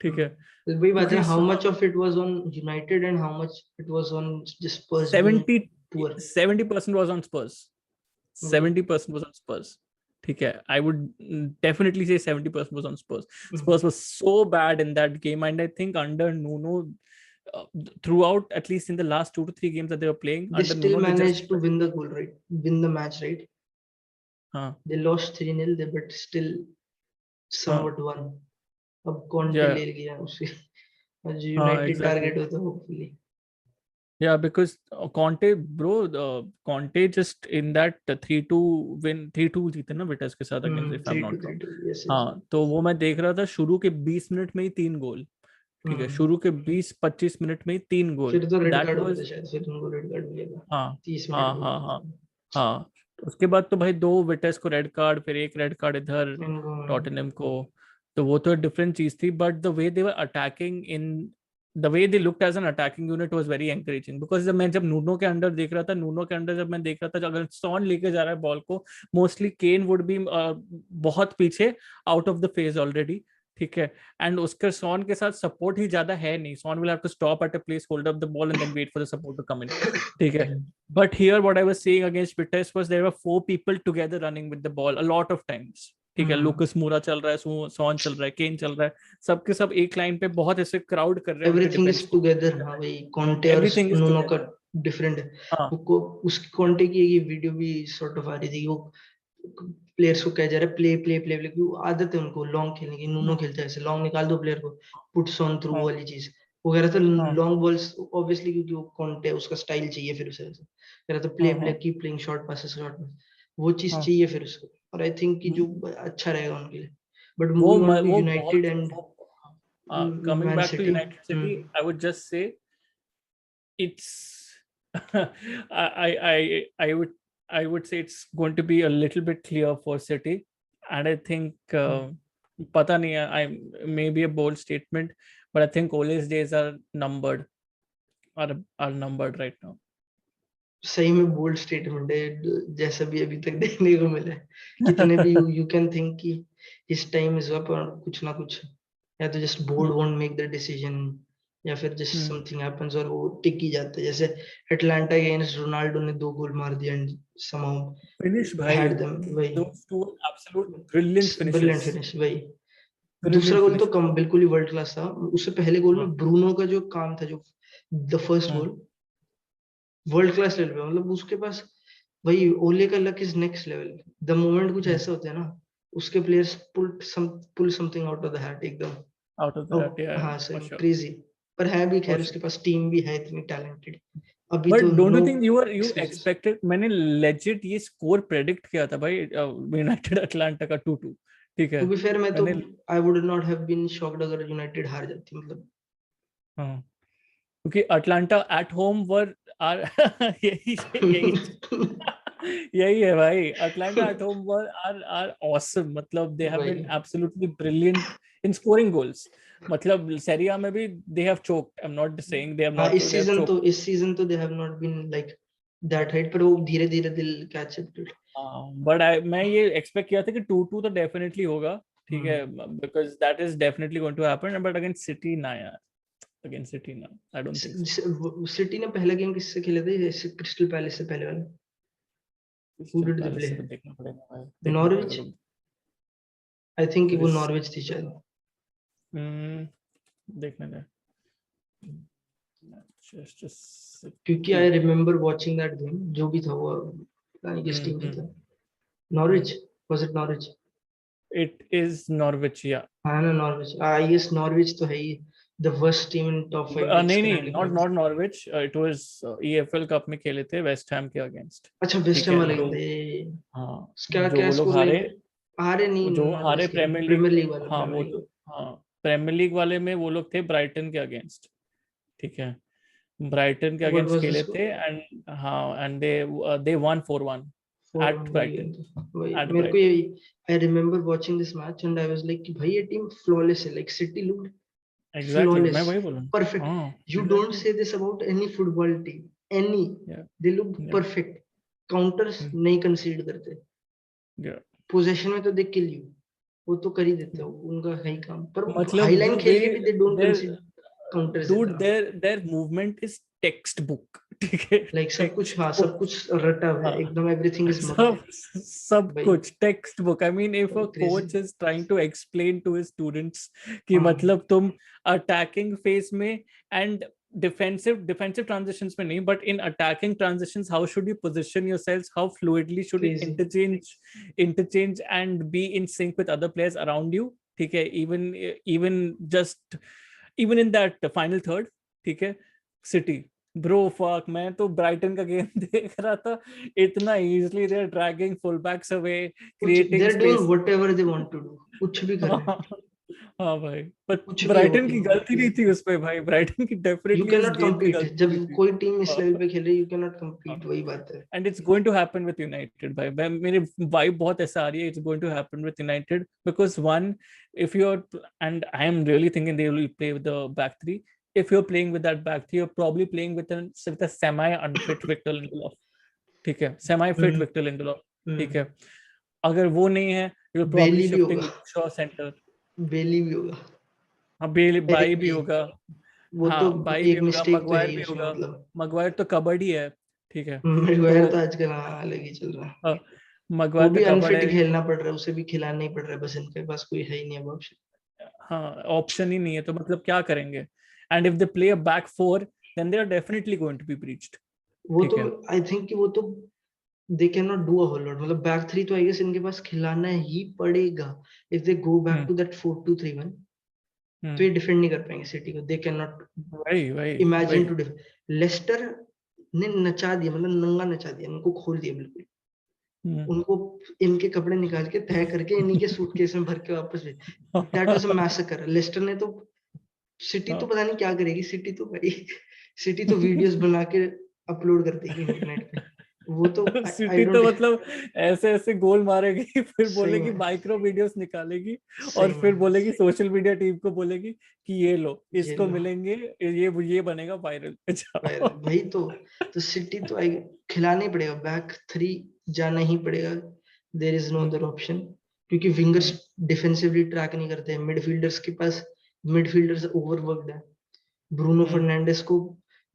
ठीक है, वही बात है. क्योंकि how much of it was on United and how much it was on just Spurs being 70 poor. 70% was on Spurs. 70% was on Spurs. ठीक है, I would definitely say 70% was on Spurs. Spurs was so bad in that game, and I think under Nuno, throughout, at least in the last 2 to 3 games that they were playing They under still Nuno, they just, managed to win the goal, right? Win the match, right? हाँ, They lost 3-0, but still हाँ, somewhat won. अब Conte yeah, ले गया उसे. आज हाँ, United exactly. Target होता है hopefully. Yeah, because Conte, bro, Conte just in that 3-2 win, 3-2 जीते ना विटर्स के साथ against, if I M 3-2, not wrong. 3-2. Yes, yes. हाँ, तो वो मैं देख रहा था, शुरू के 20 मिनट में ही 3 गोल. ठीक है, शुरू के 20-25 मिनट में ही 3 गोल. फिर तो रेड दैट कार्ड होता वाज, है शायद. फिर उनको रेड कार्ड मिलेगा हाँ, 30 मिनट हाँ, के हाँ, हाँ, बाद. हाँ. तो उसके बाद तो भाई 2 विटर्स को रेड कार्ड, फिर एक रेड कार्ड इधर इनको टॉटनहम को. तो वो तो डिफरेंट चीज थी, but the way they were attacking, in the way they looked as an attacking unit was very encouraging. Because जब नूनो के अंडर देख रहा था, नूनो के अंडर जब मैं देख रहा था, अगर सॉन लेके जा रहा है बॉल को, मोस्टली केन वुड बी बहुत पीछे, out of the phase already. ठीक है, एंड उसके सॉन के साथ सपोर्ट ही ज्यादा है नहीं. Son will have to stop at a place, hold up the ball and then wait for the support to come in. ठीक है, but here what I was saying against Vitesse was there were 4 people together running with the ball a lot of times. ठीक है, Lucas मूरा चल रहा है, sworn चल रहा है, केन चल रहा है, सबके सब एक लाइन पे बहुत ऐसे क्राउड कर रहे हैं उनके एवरीथिंग डिफेंस इज को. टुगेदर. हाँ भाई, कॉन्टे और एवरीथिंग इज नूनो का टुगेदर. डिफरेंट है. हाँ, वो उसकी कॉन्टे की ये वीडियो भी सॉर्ट ऑफ आ रही थी. वो प्लेयर्स को कह जा रहा है प्ले प्ले प्ले प्ले. आदत है उनको लॉन्ग खेलने की. नूनो खेलता है ऐसे लॉन्ग निकाल दो प्लेयर को, पुट्स ऑन थ्रू हाँ, वाली चीज. वो कह रहा था हाँ, लॉन्ग बॉल्स ऑब्वियसली, क्योंकि वो कॉन्टे उसका स्टाइल चाहिए. फिर उसे ऐसे कह रहा था प्ले हाँ, प्ले हाँ, keep playing short passes, short pass. वो चीज हाँ. चाहिए फिर उसको. और आई थिंक कि जो हम्म, अच्छा रहेगा उनके लिए. बट मूविंग ऑन टू वो यूनाइटेड बहुत and coming man back to city. United City, I would just say it's I would say it's going to be a little bit clear for City, and I think पता नहीं है, I may be a bold statement, but I think Ole's days are numbered, are numbered right now. सही में bold statement है, जैसा भी अभी तक देखने को मिला है. कितने भी यू कैन थिंक कि इस टाइम इज अप, और कुछ ना कुछ, या तो just board won't make the decision, या फिर जस्ट समथिंग हैपेंस और वो टिक ही जाता है. जैसे अटलांटा अगेंस्ट रोनाल्डो ने 2 गोल मार दिया एंड समहाउ Finish भाई, हैड देम. वही those two absolute brilliant brilliant finishes, finish. वही दूसरा brilliant गोल तो finishes. कम बिल्कुल ही वर्ल्ड क्लास था. उससे पहले गोल हाँ, में ब्रूनो का जो काम था, जो द फर्स्ट हाँ, गोल, वर्ल्ड क्लास लेवल पे. मतलब उसके पास वही ओले का luck is next level. The moment कुछ हाँ, ऐसा होता है ना उसके players pull something out of the hat एकदम। out of that, yeah, हाँ for सही sure, क्रेजी। पर है भी for खैर, sure. उसके पास टीम भी है इतनी टैलेंटेड। अभी But तो don't you know think you excuses. expected? मैंने legit ये score predict किया था भाई, यूनाइटेड अटलांटा का 2-2, ठीक टू है। बी फेयर मैं तो मैंने I would not have been shocked अगर यूनाइटेड हार जाती, मतलब। हाँ, क्योंकि Atalanta at home were are यही यही यही है भाई, Atalanta at home were are awesome, मतलब दे हैव बीन वही। Absolutely brilliant in scoring goals. मतलब सेरिया में भी they have choked, I am not saying they have हाँ not choked, they have choked. इस सीजन तो they have not been like that height, पर वो धीरे धीरे दिल कैच अप। बट मैं ये एक्सपेक्ट किया था कि 2-2 तो डेफिनेटली होगा, ठीक है, because that is definitely going to happen, but against City ना यार, अगेंस्ट सिटी ना, I don't think so. City ने पहला गेम किससे खेले थे, क्रिस्टल पैलेस से पहले वाला? Who crystal did they palace play? से तो देखना पड़ेगा भाई, देखना पड़ेगा, नॉर्विच। रुक। आई थिंक वो क्रिस नॉर्विच थी शायद, देखने दे, जस्ट क्योंकि I remember watching that game. जो भी था वो, पता नहीं किस टीम से था। Norwich, was it Norwich? It is Norwich, या हाँ ना, नॉर्विच। आई गेस नॉर्विच तो है ही the worst team in top 5 leagues नहीं नहीं, currently not playing. Not Norwich, it was EFL cup में खेले थे वेस्ट हैम के अगेंस्ट, अच्छा, वेस्ट ठीक हैम है, वाले जो गेम थे। हाँ, क्या जो क्या वो लोग स्कोर हारे, लाइन है? हारे नहीं, जो नॉट हारे this game, premier league, premier league वाला, हाँ प्रीमियर वो लीग तो, वाला। हाँ प्रीमियर लीग वाले में वो लोग थे ब्राइटन के अगेंस्ट, ठीक है, ब्राइटन के व्हाट अगेंस्ट वाज द खेले स्कोर? थे, एंड हाँ, एंड दे वन 4-1 4-1 एट वही ब्राइटन, गेम था वही एट मेरे को ब्राइटन, यही। I remember watching this match and I was like कि भाई ये टीम फ्लॉलेस है, लाइक सिटी लुक्ड एग्जैक्टली, मैं flawless, वही बोला, perfect. हाँ You don't exactly, say this about any football team, any. या They look या perfect. Counters नहीं concede करते, या possession में तो they kill you, वो तो कर ही देते हो, उनका है ही काम। पर हाई मतलब लाइन द वे खेल के भी they don't there, concede counters dude, इतना। their movement is textbook, ठीक है, Like सब कुछ, टेक्स्ट हाँ सब बुक, कुछ रटा हुआ है हाँ, एकदम, everything is marked सब सब भाई। कुछ textbook. I mean if a crazy. Coach is trying to explain to his students कि हाँ मतलब तुम अटैकिंग फेज में एंड डिफेंसिव ट्रांजिशंस में नहीं, but in attacking transitions how should you position yourselves, how fluidly should you crazy. Interchange and be in sync with other players around you, ठीक है, even even just even in that final third, ठीक है, city, bro fuck, मैं तो Brighton का game देख रहा था, इतना easily they are dragging full backs away, कुछ they creating are doing space. Whatever they want to do, कुछ भी कर रहे हैं, हाँ, हाँ भाई, पर कुछ भी हो ब्राइटन की टीम गलती नहीं में। थी उसपे भाई, ब्राइटन की यू डेफिनेटली कैन उस नॉट गेम पे कम्पीट, गलती जब नहीं थी। कोई टीम इस हाँ, लेवल पे खेल रही है, यू कैन नॉट हाँ, कम्पीट, वही बात है। and it's going to happen with United भाई, मेरे वाइब बहुत ऐसा आ रही है, it's going to happen with United because one, if you're, and I am really thinking they will play with the back three, if you're playing with that back three, you're probably playing with a semi unfit Victor Lindelof, ठीक है, semi fit हम्म Victor Lindelof, ठीक हम्म। है, अगर वो नहीं है, you're probably बेली भी shifting होगा, Luke Shaw center, बेली भी होगा, हाँ बेली बाई एरिक भी भी। होगा, वो तो हाँ बाई भी एक होगा, मिस्टेक तो है मगवायर ही भी उसमें, होगा, मतलब। मगवायर तो कबड्डी ही है, ठीक है, मैगवायर तो तो आजकल हाँ अलग ही चल रहा है। वो मगवायर तो भी कबड्डी अनफिट है, खेलना पड़ रहा है, उसे भी खिलाना ही पड़ रहा है, बस इनके पास कोई है ही नहीं अब ऑप्शन। हाँ ऑप्शन ही नहीं है, तो मतलब क्या करेंगे, and if they play a back four then they are definitely going to be breached, वो तो ठीक है, आई थिंक कि वो तो they can not do a whole lot, मतलब बैक थ्री तो आई गेस इनके पास खिलाना ही पड़ेगा। If they go back hmm to that 4-2-3-1 तो हम्म, ये डिफेंड नहीं कर पाएंगे सिटी को, दे कैन नॉट वही वही इमेजिन वही, टू डिफेंड। लेस्टर ने नचा दिया, मतलब नंगा नचा दिया, उनको खोल दिया बिल्कुल। हम्म, उनको इनके कपड़े निकाल के तय करके इन्हीं के सूटकेस में भर के वापस भेज। That was a massacre. Leicester ने तो, सिटी तो हाँ। पता नहीं क्या करेगी, सिटी तो भाई सिटी तो वीडियोस बना के अपलोड कर देगी इंटरनेट पे। वो तो आई सिटी डोंट। तो मतलब ऐसे ऐसे गोल मारेगी, फिर सही बोलेगी में, माइक्रो वीडियोस निकालेगी, और सही फिर में, बोलेगी सोशल मीडिया टीम को बोलेगी कि ये लो, ये इसको लो मिलेंगे, ये बनेगा वायरल, वायरल। जाओ। भाई तो सिटी तो आई खिलाना ही पड़ेगा, बैक थ्री जाना ही पड़ेगा। There is no hmm, other option, क्योंकि विंगर्स हम्म, डिफेंसिवली ट्रैक नहीं करते हैं, मिडफील्डर्स के पास, मिडफील्डर्स ओवरवर्कड है। Bruno hmm. फर्नांडिस को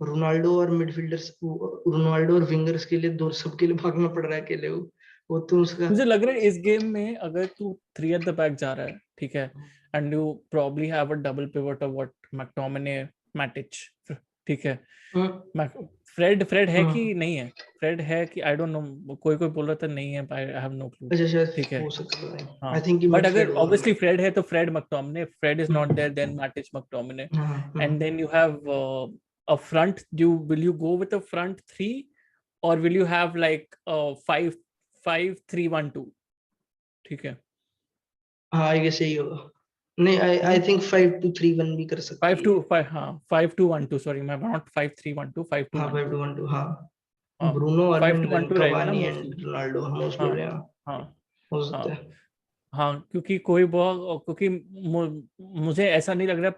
रोनाल्डो और मिडफील्डर्स, रोनाल्डो और विंगर्स के लिए दो सबके लिए भागना पड़ रहा है अकेले। वो तो उसका। मुझे लग रहा है इस गेम में अगर तू 3 at the back जा रहा है, ठीक है, and you probably have a double pivot of what McTominay Matic, ठीक है, फ्रेड है कि हाँ नहीं है? फ्रेड है कि आई डोंट नो, कोई बोल रहा था नहीं है, आई हैव नो क्लू। अच्छा शायद ठीक है, हो सकता है। हाँ, आई थिंक कि बट मिडफील्ड अगर होगा ऑब्वियसली उनका। फ्रेड है तो Fred McTominay, Fred is not there, hmm, then Matic McTominay, हाँ and then you have a front. Will you go with a front three, or will you have like 5-5-3-1-2? ठीक है, हाँ I guess यही होगा। नहीं आई आई हम्म, think 5-2-3-1 भी कर सकती है। 5-2-5, हाँ 5-2-1-2, सॉरी मैं नॉट 5-3-1-2, फाइव टू हाँ वन टू 5-2-1-2 हाँ। हाँ, ब्रूनो फाइव अर्लिन टू वन देन टू रहेगा ना Cavani mostly. And Ronaldo most हाँ, प्रोबेबली हाँ। हाँ, हो हाँ, सकता है। हाँ, क्योंकि कोई बहुत, क्योंकि मुझे ऐसा नहीं लग रहा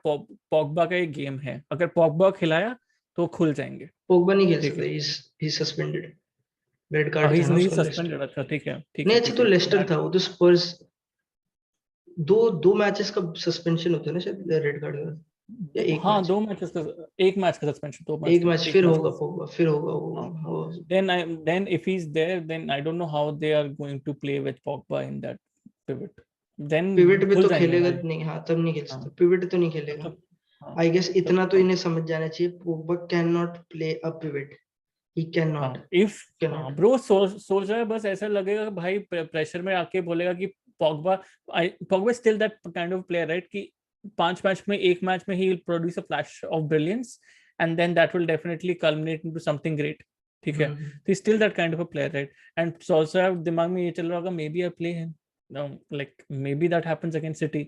पॉगबा का एक गेम है, अगर पॉगबा खिलाया तो वो खुल जाएंगे। पोग्बा नहीं खेल ठीक सकता, है, ही सस्पेंडेड। रेड कार्ड ही था ना नहीं उसका लेस्टर। सस्पेंडेड, अच्छा ठीक है, ठीक नहीं है, अच्छा ठीक तो है, लेस्टर था वो तो स्पर्स। दो दो मैचेस का सस्पेंशन होता है ना शायद रेड कार्ड का, या एक हाँ मैच। 2 मैचेस का, एक मैच का सस्पेंशन, दो मैच एक नहीं, मैच एक फिर मैच होगा का। पोग्बा, फिर होगा हाँ, वो। then if he's there, then I don't know how they are going to play with Pogba in that pivot, then pivot पे खुल तो जाएंगे खेलेगा भाई। नहीं, हाँ तब नहीं खेल हाँ, सकता, पिवट तो नहीं तब खेलेगा। तो, हाँ, आई गेस तब इतना तो तो, इन्हें समझ जाना चाहिए, Pogba can not play a pivot. He can not, हाँ इफ, कैन हाँ नॉट। ब्रो, सोच रहा है बस, ऐसा लगेगा कि भाई प्रेशर में आके बोलेगा कि Pogba, Pogba still that kind of player, right, कि 5 मैच में, एक मैच में ही will produce a flash of brilliance, and then that will definitely culminate into something great. ठीक है, तो still that kind of a player, right, and सोचा दिमाग में ये चल रहा होगा, may be I play him, like maybe that happens against City,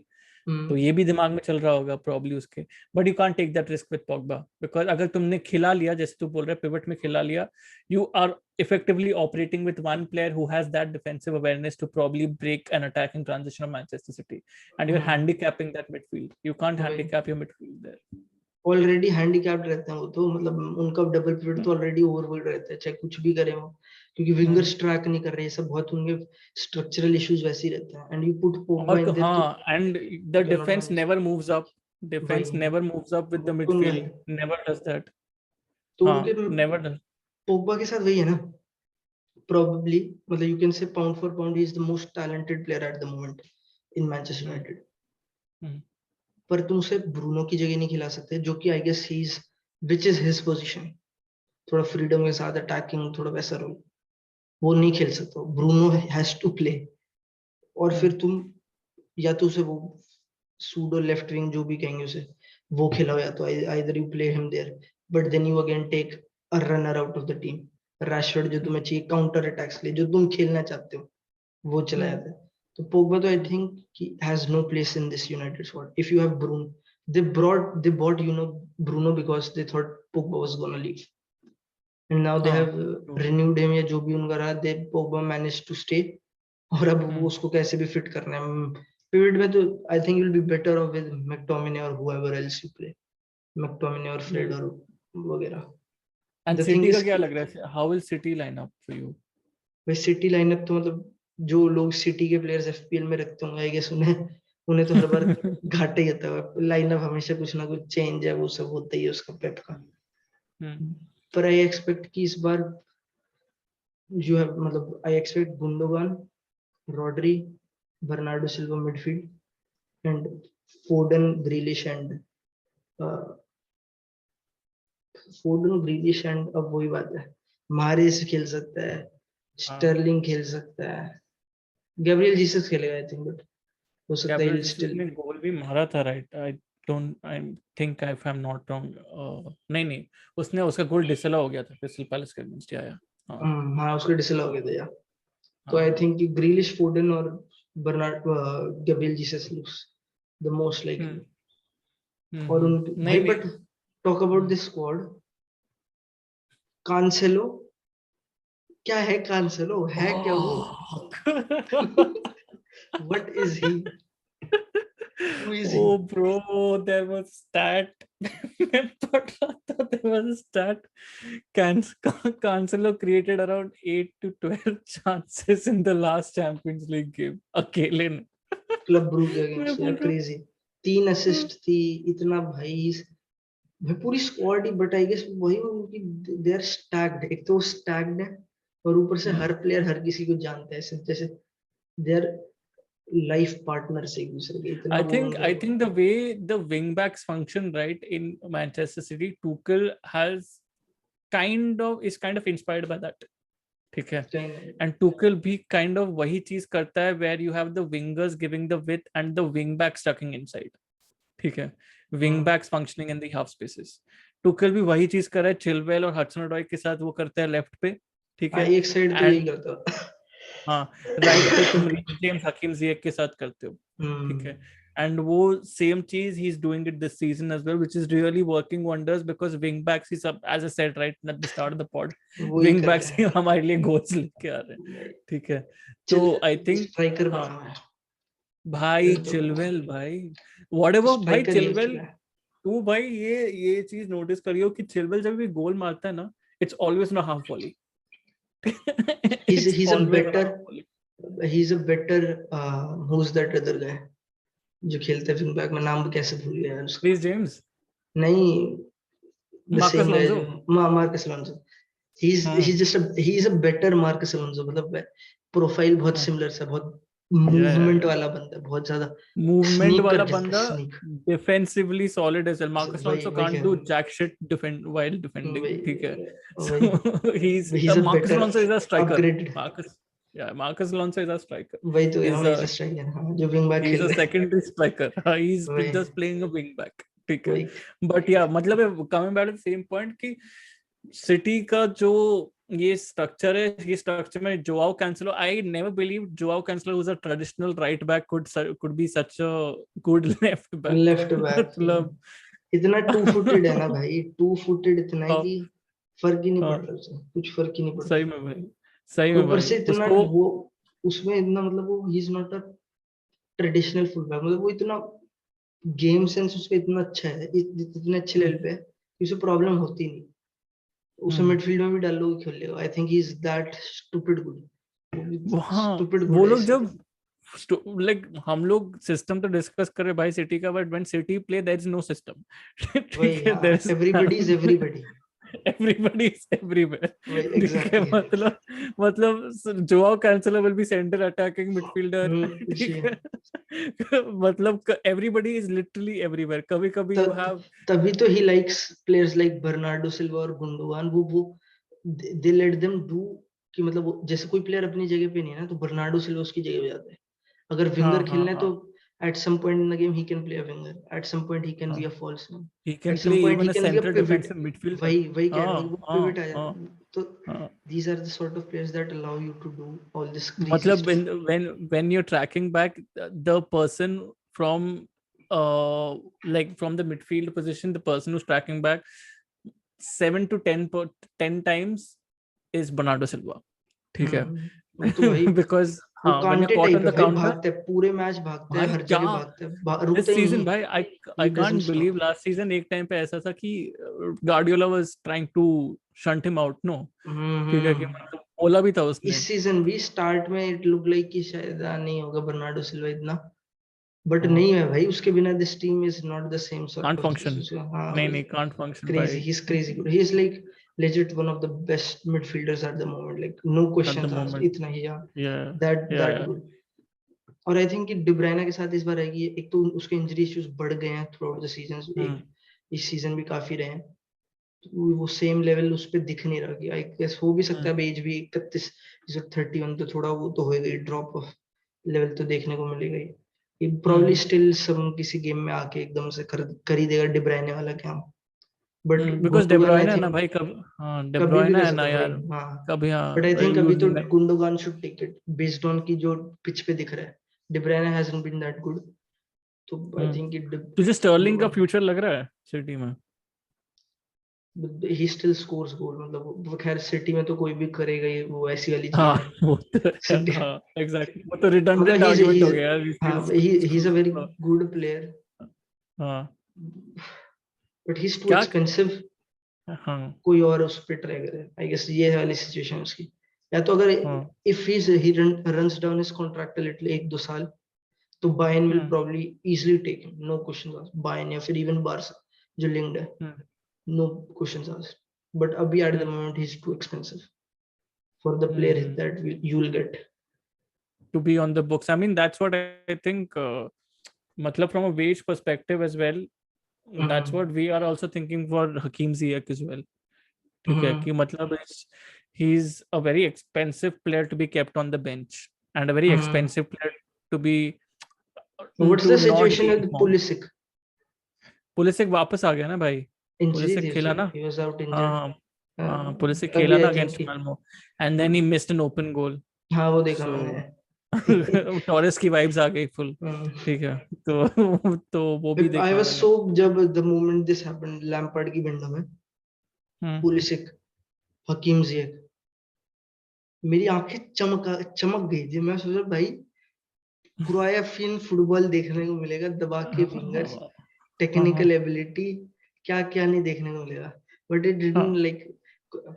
तो ये भी दिमाग में चल रहा होगा प्रॉब्ली उसके। But you can't take that risk with Pogba, because अगर तुमने खिला लिया, जैसे तू बोल रहा है पिवट में खिला लिया, you are effectively operating with one player who has that defensive awareness to probably break an attacking transition of Manchester City, and you're handicapping that midfield. You can't वही handicap your midfield there. Already handicapped रहते हैं वो तो, मतलब उनका double pivot Hmm. तो already overwhelmed रहता है चाहे कुछ भी करें वो, क्योंकि Hmm. विंगर्स ट्रैक नहीं कर रहे, ये सब बहुत उनके स्ट्रक्चरल इश्यूज वैसे ही रहते हैं, and you put Pogba in their तो हाँ, and you the can not defense manage. never moves up. वही Defense never moves up with the तो उनका midfield. है, Never does that. तो हाँ, उनके never does. पोग्बा के साथ वही है ना, probably मतलब you can say pound for pound he is the most talented player at the moment in Manchester Hmm. United। Hmm. पर तुम उसे ब्रूनो की जगह नहीं खिला सकते, जो कि I guess he is which is his position, थोड़ा फ्रीडम के साथ अटैकिंग, थोड़ा वैसा रोल वो नहीं खेल सकते, ब्रूनो हैज टू प्ले। और Hmm. फिर तुम या तो उसे वो सूडो लेफ्ट विंग जो भी कहेंगे उसे वो खिलाओ, या तो either you play him there, but then you again take a runner out of the team, Rashford जो तुम्हें चाहिए काउंटर अटैक्स लिए, जो तुम खेलना चाहते हो वो चला Hmm. जाता है। तो पोग्बा तो I think he has no place in this United squad if you have Bruno. they bought Bruno because they thought Pogba was gonna leave, and now they हाँ. have True. renewed him, या जो भी उनका रहा, they Pogba managed to stay। और अब वो Hmm. उसको कैसे भी फिट करना है पिवट में, तो I think will be better of with McTominay और whoever else you play, McTominay और फ्रेड Hmm. और वगैरह। And द थिंग City का इज क्या कि लग रहा है? How will City line up for you? भाई सिटी लाइनअप तो मतलब जो लोग सिटी के प्लेयर्स एफपीएल में रखते होंगे आई गेस उन्हें उन्हें तो हर बार घाटा ही होता है, लाइनअप हमेशा कुछ ना कुछ चेंज है, वो सब होता ही है उसका पेप का। Hmm. पर आई एक्सपेक्ट कि इस बार यू हैव, मतलब I expect Gundogan, Rodri, Bernardo Silva midfield, and Foden Grealish and अब वही बात है, मारेस खेल सकता है, हाँ, स्टर्लिंग खेल सकता है, गैब्रियल जीसस खेलेगा आई थिंक, बट हो सकता है गैब्रियल he'll जीसस still। ने गोल भी मारा था, right? I think, if I am not wrong, नहीं नहीं, उसने, उसका गोल डिसला हो गया था क्रिस्टल पैलेस के अगेंस्ट, आया। हाँ, हाँ उसका डिसल हो गया था यार। तो हाँ, आई हाँ। थिंक कि ग्रीलिश, फोर्डन और Bernard, Gabriel Jesus looks the most hmm, likely. Hmm, और उन नहीं भाई नहीं। But talk about this squad, Cancelo, क्या है कांसेलो, है क्या वो? What is he, who is he? Oh, bro, there was stat. मैं पढ़ रहा था, there was a stat. Cancelo created around 8 to 12 chances in the last Champions League game. अकेले ने। क्लब ब्रूग के मैं अगेंस्ट यार, बोल रहा क्रेजी। 3 असिस्ट हूँ। थी, इतना भाई, भाई पूरी स्क्वाड ही, बट आई गेस वही उनकी, दे आर स्टैक्ड, एक तो स्टैक्ड है, और ऊपर से हर प्लेयर हर किसी को जानता है, जैसे दे आर लाइफ पार्टनर से एक दूसरे के, इतना वो उनका। I think the way the wing backs function, right, in Manchester City, Tuchel has kind of inspired by that. ठीक है. Kind of. And Tuchel भी kind of वही चीज करता है where you have the wingers giving the width and the wing backs stucking inside. ठीक है. Wing backs functioning in the half spaces. Tuchel भी वही चीज कर रहा है Chilwell और Hudson-Odoi के साथ, वो करता है लेफ्ट पे. ठीक हाँ, है. एक साइड तो यही करता हाँ, राइट पे तुम जेम्स हकीम ज़ियेक के साथ करते हो. ठीक है. And वो same cheese he's doing it this season as well, which is really working wonders because wing backs is up, as I said right at the start of the pod, wing backs ही हमारे लिए goals लेके आ रहे हैं. ठीक है. तो I think striker हाँ, बना है भाई चिलवेल भाई whatever भाई चिलवेल तू भाई ये चीज नोटिस करियो कि चिलवेल जब भी गोल मारता है ना, it's always not half volley. he's a better who's that other guy जो खेलता है विंग बैक में, नाम कैसे भूल गया यार उसका. Reece James नहीं, Marcus Alonso. Marcus Alonso. he's a better Marcus Alonso. मतलब प्रोफाइल बहुत सिमिलर सा, बहुत मूवमेंट वाला बंदा, बहुत ज्यादा मूवमेंट वाला बंदा, defensively solid as well. Marcus Alonso can't do jack shit while defending. ठीक है. So he's Marcus Alonso is a striker. Marcus Alonso is a striker. वही तो he's a striker. हाँ, जो विंग बैक खेल रहा है. He's a secondary striker. He's just playing a wing back. ठीक है. But yeah, मतलब coming back to the same point कि सिटी का जो ये स्ट्रक्चर है, ये स्ट्रक्चर में Joao Cancelo, I never believe Joao Cancelo was a traditional right back could be such a good left back. मतलब इतना टू फुटेड है ना भाई, टू फुटेड इतना है कि फर्क ही नहीं पड़ रहा उससे, कुछ फर्क ही नहीं पड़ रहा. सही में भाई, सही में ऊपर से इतना वो उसमें इतना, मतलब वो ही is not a traditional football, मतलब वो इतना गेम सेंस उसका इतना अच्छा है, इतने अच्छे लेवल पे है कि उसे प्रॉब्लम होती नहीं. उसे मिडफील्ड में भी डाल लो खेल लेगा. आई think he is that stupid good. वो लोग जब लाइक हम लोग सिस्टम तो डिस्कस कर रहे भाई सिटी का, but when City play there is no system. Everybody is everybody. Everybody is everywhere. Exactly. मतलब Joao Cancelo will be center attacking midfielder. मतलब everybody is literally everywhere. कभी-कभी you have, तभी तो he likes players like Bernardo Silva और गुंडोगान. वो they let them do कि मतलब जैसे कोई प्लेयर अपनी जगह पे नहीं है ना, तो बर्नार्डो सिल्वा उसकी जगह पे जाता है. अगर विंगर खेलना है तो at some point in the game he can play a winger, at some point he can be a false nine, he can play even a center defensive midfielder. वही कह रहा हूँ, वो pivot आ जाता है. तो these are the sort of players that allow you to do all this crazy मतलब stuff. when you're tracking back the person from like from the midfield position, the person who's tracking back 7 to 10 times is Bernardo Silva. ठीक है. because when you're caught on the counter, भागते हैं पूरे match, भागते हैं हर जगह, भागते हैं. This season भाई I can't believe last season एक टाइम पे ऐसा था कि Guardiola was trying to shunt him out. No, ठीक है, कि मतलब बोला भी था उसने. इस सीजन भी स्टार्ट में it looked like कि शायद नहीं होगा बर्नार्डो सिल्वा इतना, बट नहीं है भाई, उसके बिना this team is not the same sort can't of function. नहीं can't function. Crazy, he's crazy good. He is like legit one of the best midfielders at the moment, like no questions asked. इतना ही that good. और I think कि D ब्रुयने के साथ इस बार आएगी, एक तो उसके इंजरी इश्यूज बढ़ गए हैं थ्रू आउट द सीजन, इस सीजन भी काफी रहे हैं, तो वो सेम लेवल उस पे दिख नहीं रहा. कि आई गेस हो भी सकता है एज भी 31, 31, तो थोड़ा वो तो होएगा, ड्रॉप ऑफ लेवल तो देखने को मिलेगा ही. ये प्रॉब्ली स्टिल सम किसी गेम में आके एकदम से कर ही देगा डी ब्रुयने वाला काम. बट बिकॉज़ डे ब्रुयने है ना भाई, डे ब्रुयने है ना यार, कभी. बट आई थिंक अभी तो Gundogan should take it based on की जो पिच पे दिख रहा है. De Bruyne hasn't been that good, तो आई थिंक इट. तुझे स्टर्लिंग का फ्यूचर लग रहा है सिटी में? ही स्टिल स्कोर्स गोल, मतलब वो खैर सिटी में तो कोई भी करेगा ये, वो ऐसी वाली चीज है. वो तो एग्जैक्टली, वो तो रिडंडेंट आर्गुमेंट हो गया यार. He is a very good player. हां, but he is too expensive. कोई और उस पे ट्राई करे. आई गेस ये वाली सिचुएशन उसकी, या तो अगर if he runs down his contract little 1-2 साल, तो Bayern will probably easily take him, no questions asked. Bayern या फिर इवन बार्सा जो लिंक्ड है, no questions asked. But abhi at the moment he's too expensive for the player that you will get to be on the books. I mean, that's what I think. Matlab from a wage perspective as well, that's what we are also thinking for Hakim Ziyech as well. ठीक है, कि मतलब he is a very expensive player to be kept on the bench and a very expensive player to be what's to the not situation be with informed. Pulisic? Pulisic वापस आ गया ना भाई, injury Pulisic थी खेला उसे, ना, he was out हाँ injured. हाँ हाँ, पुलिसिक तभी खेला ना आई थिंक अगेंस्ट कि Malmo and then he missed an open goal. हाँ वो देखा सो मैंने। टॉरेस की वाइब्स आ गई फुल. ठीक है, तो वो भी आई देखा वाज मैंने. सो, जब the moment this happened Lampard की विंडो में, हम्म. पुलिसिक, हकीम जियक, मेरी आंखें चमक गई थी। मैं सोचा भाई क्रोएशियन फुटबॉल देखने को मिलेगा, दबा के फिंगर्स, हाँ हाँ टेक्निकल एबिलिटी, क्या क्या नहीं देखने को मिलेगा। बट इट डिडंट हाँ. लाइक,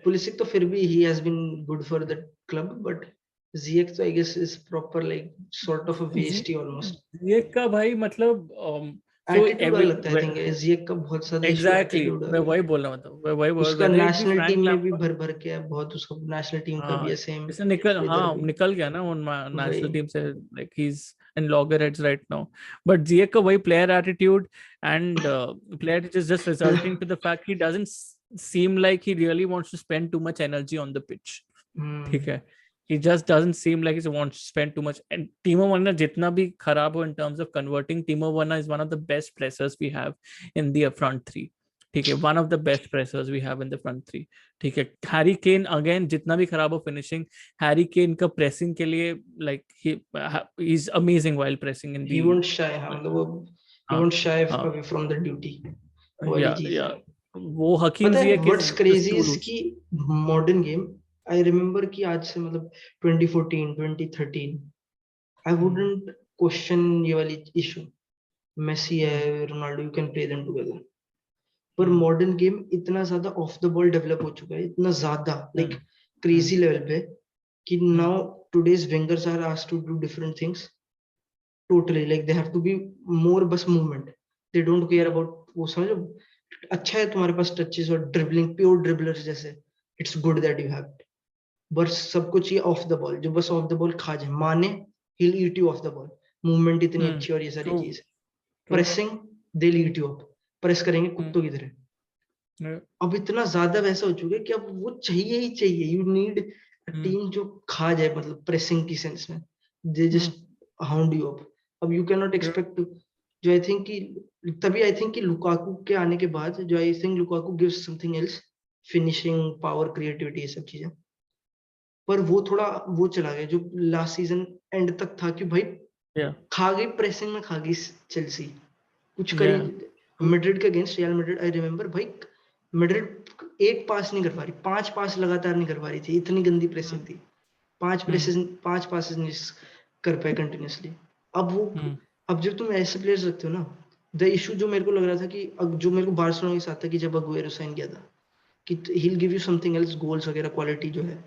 पुलिसिक तो फिर भी he has been good for the club, but Ziyech तो I guess is proper like sort of a जी, वेस्ट ही ऑलमोस्ट। ये का भाई मतलब सो एटीट्यूड अलग लगता है, आई थिंक जियक का बहुत ज्यादा इशू एग्जैक्टली एटीट्यूड मैं वाला है। वही बोल रहा हूँ, मैं वही बोल, उसका weather it B national Frank team में भी लैम्पार्ड. भर भर के है बहुत, उसका नेशनल टीम का भी हाँ, है सेम, जैसे निकल, इधर हाँ भी निकल गया ना उन वही। नेशनल टीम से, like he is in loggerheads right now. But Ziyech का वही player attitude and player is just resulting to the fact he doesn't seem like he really wants to spend too much energy on the pitch. ठीक हम्म है, he just doesn't seem like he wants to spend too much. And Timo Werner जितना भी खराब हो in terms of converting, Timo Werner is one of the best pressers we have in the front three. ठीक है, one of the best pressers we have in the front three. ठीक है, Harry Kane again जितना भी खराब हो finishing, Harry Kane का pressing के लिए like he is amazing while pressing in he the. Won't shy, हाँ मतलब वो ही हाँ वोंट शाय हाँ अवे फ्रॉम द ड्यूटी, वाली चीज या है। वो हकीम पता है Ziyech is what's crazy just to is loose. कि मॉडर्न गेम, आई रिमेम्बर कि आज से मतलब 2014 2013 आई वुडंट क्वेश्चन ये वाली इशू, मेसी है Ronaldo, you can play them together. पर मॉडर्न गेम इतना ज्यादा ऑफ द बॉल डेवलप हो चुका है, इतना ज्यादा लाइक क्रेजी लेवल पे, कि now today's wingers are asked to do different things totally, like they have to be more बस movement, they don't care about वो, समझो। अच्छा है तुम्हारे पास टचेस और ड्रिबलिंग, प्योर ड्रिबलर्स जैसे, it's good that you have, बस सब कुछ ये ऑफ द बॉल, जो बस ऑफ द बॉल खा जाए, माने he'll eat you off the ball, movement इतनी अच्छी और ये सारी ट्रू चीज, true. Pressing they'll eat you up, press करेंगे कुत्तों की तरह। अब इतना ज्यादा वैसा हो चुका है कि अब वो चाहिए ही चाहिए, यू नीड अ टीम जो खा जाए, मतलब प्रेसिंग की सेंस में, they just hound you up. अब you can not expect to, जो आई थिंक कि तभी आई थिंक कि लुकाकू के आने के बाद, जो I think Lukaku gives something else, finishing power creativity ये सब चीजें, पर वो थोड़ा वो चला गया जो लास्ट सीजन एंड तक था, कि भाई या खा गई प्रेसिंग में, खा गई चेल्सी, कुछ करी। या मैड्रिड के against real Madrid I remember भाई, मैड्रिड एक पास नहीं कर पा रही, 5 पास लगातार नहीं कर पा रही थी, इतनी गंदी प्रेसिंग थी, 5 पासेस नहीं कर पाए कंटिन्यूसली। अब वो, अब जब तुम ऐसे प्लेयर्स रखते हो ना, द इशू जो मेरे को लग रहा था कि अब जो मेरे को बार्सिलोना के साथ था, कि जब अगुएरो साइन किया था, कि he will give you something else, goals वगैरह क्वालिटी जो है,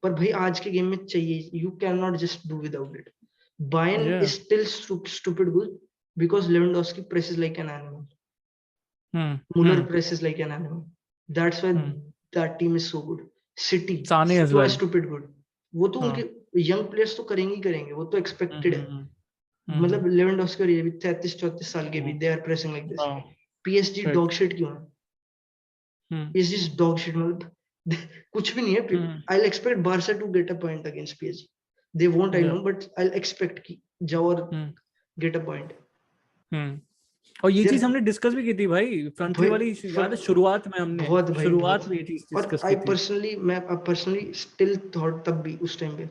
पर भाई आज के गेम में चाहिए, you can not just do without it. Bayern is या still stupid good because Lewandowski presses like an animal. Muller presses like an animal. That's why that team is so good. City, Sane as City was well. stupid good. वो तो हाँ. उनके young players तो करेंगे ही करेंगे, वो तो expected है। मतलब लेवेंडोस्की और ये भी 33-34 साल के भी, they are pressing like this. PSG Right. Dog shit क्यों है? पीएसजी इज डॉग शिट, मतलब कुछ भी नहीं है। I expect Barca to get a point against PSG, they won't, I Yeah. know, but I'll expect कि जाओ और get a point। और ये चीज They're हमने डिस्कस भी की थी भाई, फ्रंट थ्री भाई वाली याद है, शुरुआत में हमने बहुत भाई बहुत। शुरुआत में ये चीज और डिस्कस आई की थी. पर्सनली, मैं पर्सनली स्टिल थॉट तब भी उस टाइम पे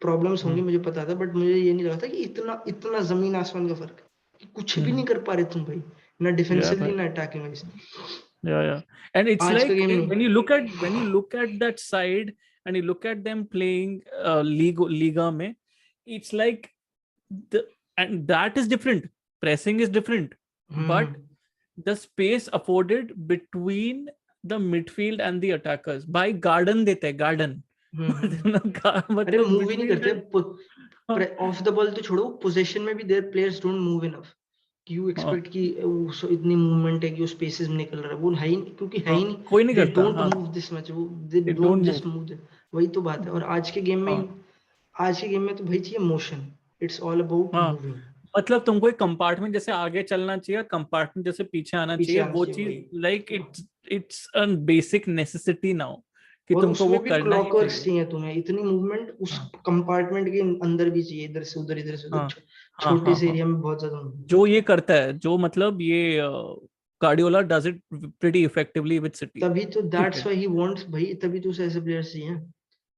प्रॉब्लम्स होंगी, मुझे पता था, बट मुझे ये नहीं लगा था कि इतना इतना जमीन आसमान का फर्क, कि कुछ भी नहीं कर पा रहे तुम भाई, ना Yeah, डिफेंसिवली भाई. ना attacking wise. Yeah. And it's आज का like गेम when नहीं। you look at that side and you look at them playing Liga में, it's like and that is different. Pressing is different, but the space afforded between the midfield and the attackers by garden देते हैं garden. अरे मतलब move ही नहीं between करते, of the ball तो छोड़ो, position में भी there players don't move enough, कि यू एक्सपेक्ट कि इतनी मूवमेंट है कि वो स्पेसेस में निकल रहा है, वो है ही नहीं, क्योंकि है ही नहीं, कोई नहीं दे करता. डोंट मूव दिस मच, वो दे They don't don't just move. Move, वही तो बात है। और आज के गेम में, आज के गेम में तो भाई चाहिए motion, it's all about moving, मतलब तुमको एक कंपार्टमेंट जैसे आगे चलना चाहिए और कंपार्टमेंट जैसे पीछे आना पीछे चाहिए, आना वो चाहिए चीज वही। Like it's a basic necessity now कि और तुमको वो उसमें भी करना ही क्लॉकवर्क्स चाहिए। चाहिए तुम्हें, इतनी मूवमेंट उस हाँ कंपार्टमेंट के अंदर भी चाहिए, इधर से उधर, इधर से उधर, हाँ हाँ छोटे हाँ से हाँ, एरिया में बहुत ज्यादा movement। जो ये करता है, जो मतलब ये Guardiola does it pretty effectively with city. तभी तो ठीक दैट्स है। व्हाई ही वांट्स भाई, तभी तो उसे ऐसे प्लेयर्स चाहिए।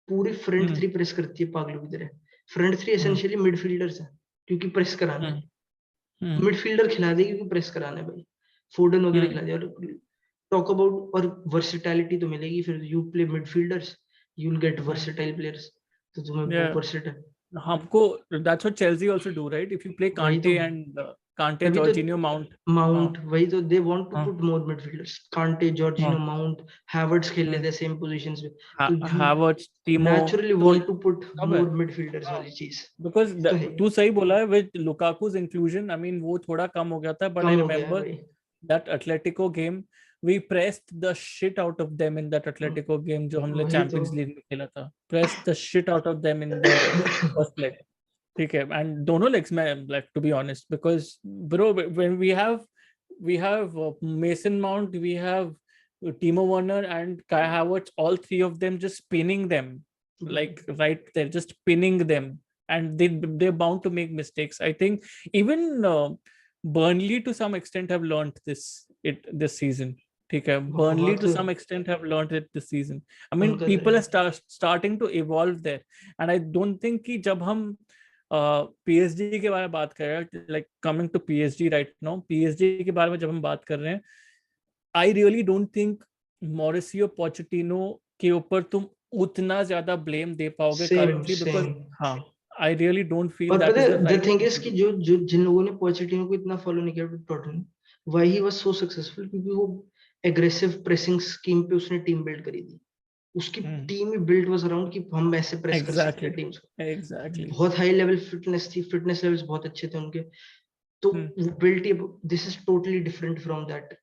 पूरी फ्रंट हम्म थ्री प्रेस करती है पागलों की तरह। फ्रंट थ्री हम्म एसेंशियली मिडफील्डर्स है, क्योंकि प्रेस कराना हम्म है। हम्म मिडफील्डर खिला दे क्योंकि प्रेस कराना है भाई। फोर्डन वगैरह हम्म खिला दे। और टॉक अबाउट और वर्सेटैलिटी तो मिलेगी फिर, you play midfielders, you will get hmm, versatile players, तो तुम्हें वो yeah. वर्सेटाइल। हमको that's what Chelsea also do, right? If you play वही तो, Kante and Kante, तभी तो Jorginho, Mount. हाँ माउंट, वही तो दे वांट टू हाँ पुट मोर मिडफील्डर्स, कांटे, जॉर्जिनो, हाँ माउंट, हैवर्ट्स खेल हम्म, लेते हैं सेम पोजीशंस में। तो यू Havertz, Timo, नेचुरली तो वांट टू पुट सब है। मोर मिडफील्डर्स हाँ, वाली चीज। because तो है, तू सही बोला है with Lukaku's inclusion, I mean वो थोड़ा कम हो गया था, but I कम हो गया है remember भाई। that Atletico game, we pressed the shit out of them in that Atletico game जो हमने वही तो। Champions League में खेला था, pressed the shit out of them in the first leg। ठीक है, एंड दोनों लेग्स में, like to be honest, because bro when we have Mason Mount, we have Timo Werner and Kai Havertz, all three of them just pinning them, like right there, just pinning them, and they're bound to make mistakes. I think even Burnley to some extent have learned this season. ठीक है, Burnley बहुत to some extent have learned it this season. I mean, उनका तो people है। are starting to evolve there, and I don't think कि जब हम PSG के बारे में बात कर रहे हैं, like coming to PSG right now, PSG के बारे में जब हम बात कर रहे हैं, I really don't think Mauricio Pochettino के ऊपर तुम उतना ज्यादा ब्लेम दे पाओगे सेम करंटली, बिकॉज सेम। हाँ, आई रियली डोंट फील और दैट पता इज है the the right thing thing is to कि डू। जो जिन लोगों ने पोचेटिनो को इतना फॉलो नहीं किया Tottenham, why he was so successful, क्योंकि वो एग्रेसिव प्रेसिंग स्कीम पे उसने टीम बिल्ड करी थी। उसकी team he build was around कि हम ऐसे प्रेस कर सकते एग्जैक्टली हैं टीम्स को। एग्जैक्टली। बहुत हाई लेवल फिटनेस थी, फिटनेस लेवल्स बहुत अच्छे थे उनके। तो built, this is totally different from that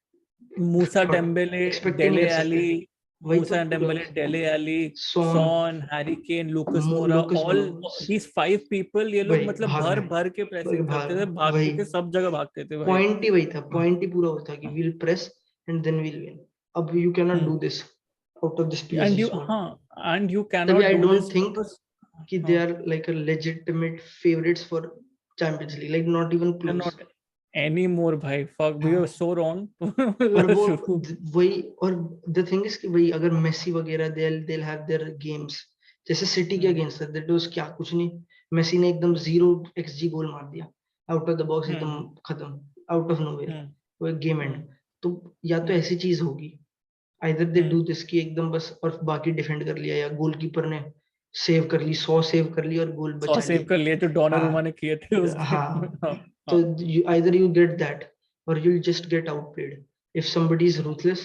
Moussa thought. Dembele, expect ही नहीं डेले कर सकते। एली, वही तो मूसा पूरा Dembele, Dele Alli, Son, Son, Harry Kane, Lucas Moura, Lucas all these 5 people, ये लोग वही मतलब भाग भर रहे हैं, भर के वही प्रेसिंग भाग करते थे, वही, भागते थे, सब जगह भागते थे भाई। पॉइंट ही वही था, हाँ पॉइंट ही पूरा वो था कि हाँ will press and then will win. अब you can not do this out of this and PSG you, squad. हाँ, एंड यू कैन तभी not I do don't this think because कि दे हाँ, are like a legitimate favourites for Champions League, like not even they're close. not anymore भाई, fuck, we were so wrong और वो शुरू। वही, और the thing is कि भाई अगर मेसी वगैरह दे हैव देयर गेम्स, जैसे सिटी के हम्म अगेंस्ट था, दैट वाज क्या कुछ नहीं, मेसी ने एकदम 0 XG गोल मार दिया, आउट ऑफ द बॉक्स, एकदम हम्म खत्म, आउट ऑफ नोवेयर, हम्म वो एक गेम एंड। हम्म तो या तो हम्म ऐसी चीज होगी, either they hmm do this की एकदम बस और बाकी डिफेंड कर लिया, या गोलकीपर ने सेव कर ली, 100 सेव कर ली और गोल 100 बचा सेव लिए। कर लिए जो हाँ डोनारुमा ने किए थे उस गेम में। हाँ। हाँ तो हाँ either you get that or you'll just get outplayed. If somebody is ruthless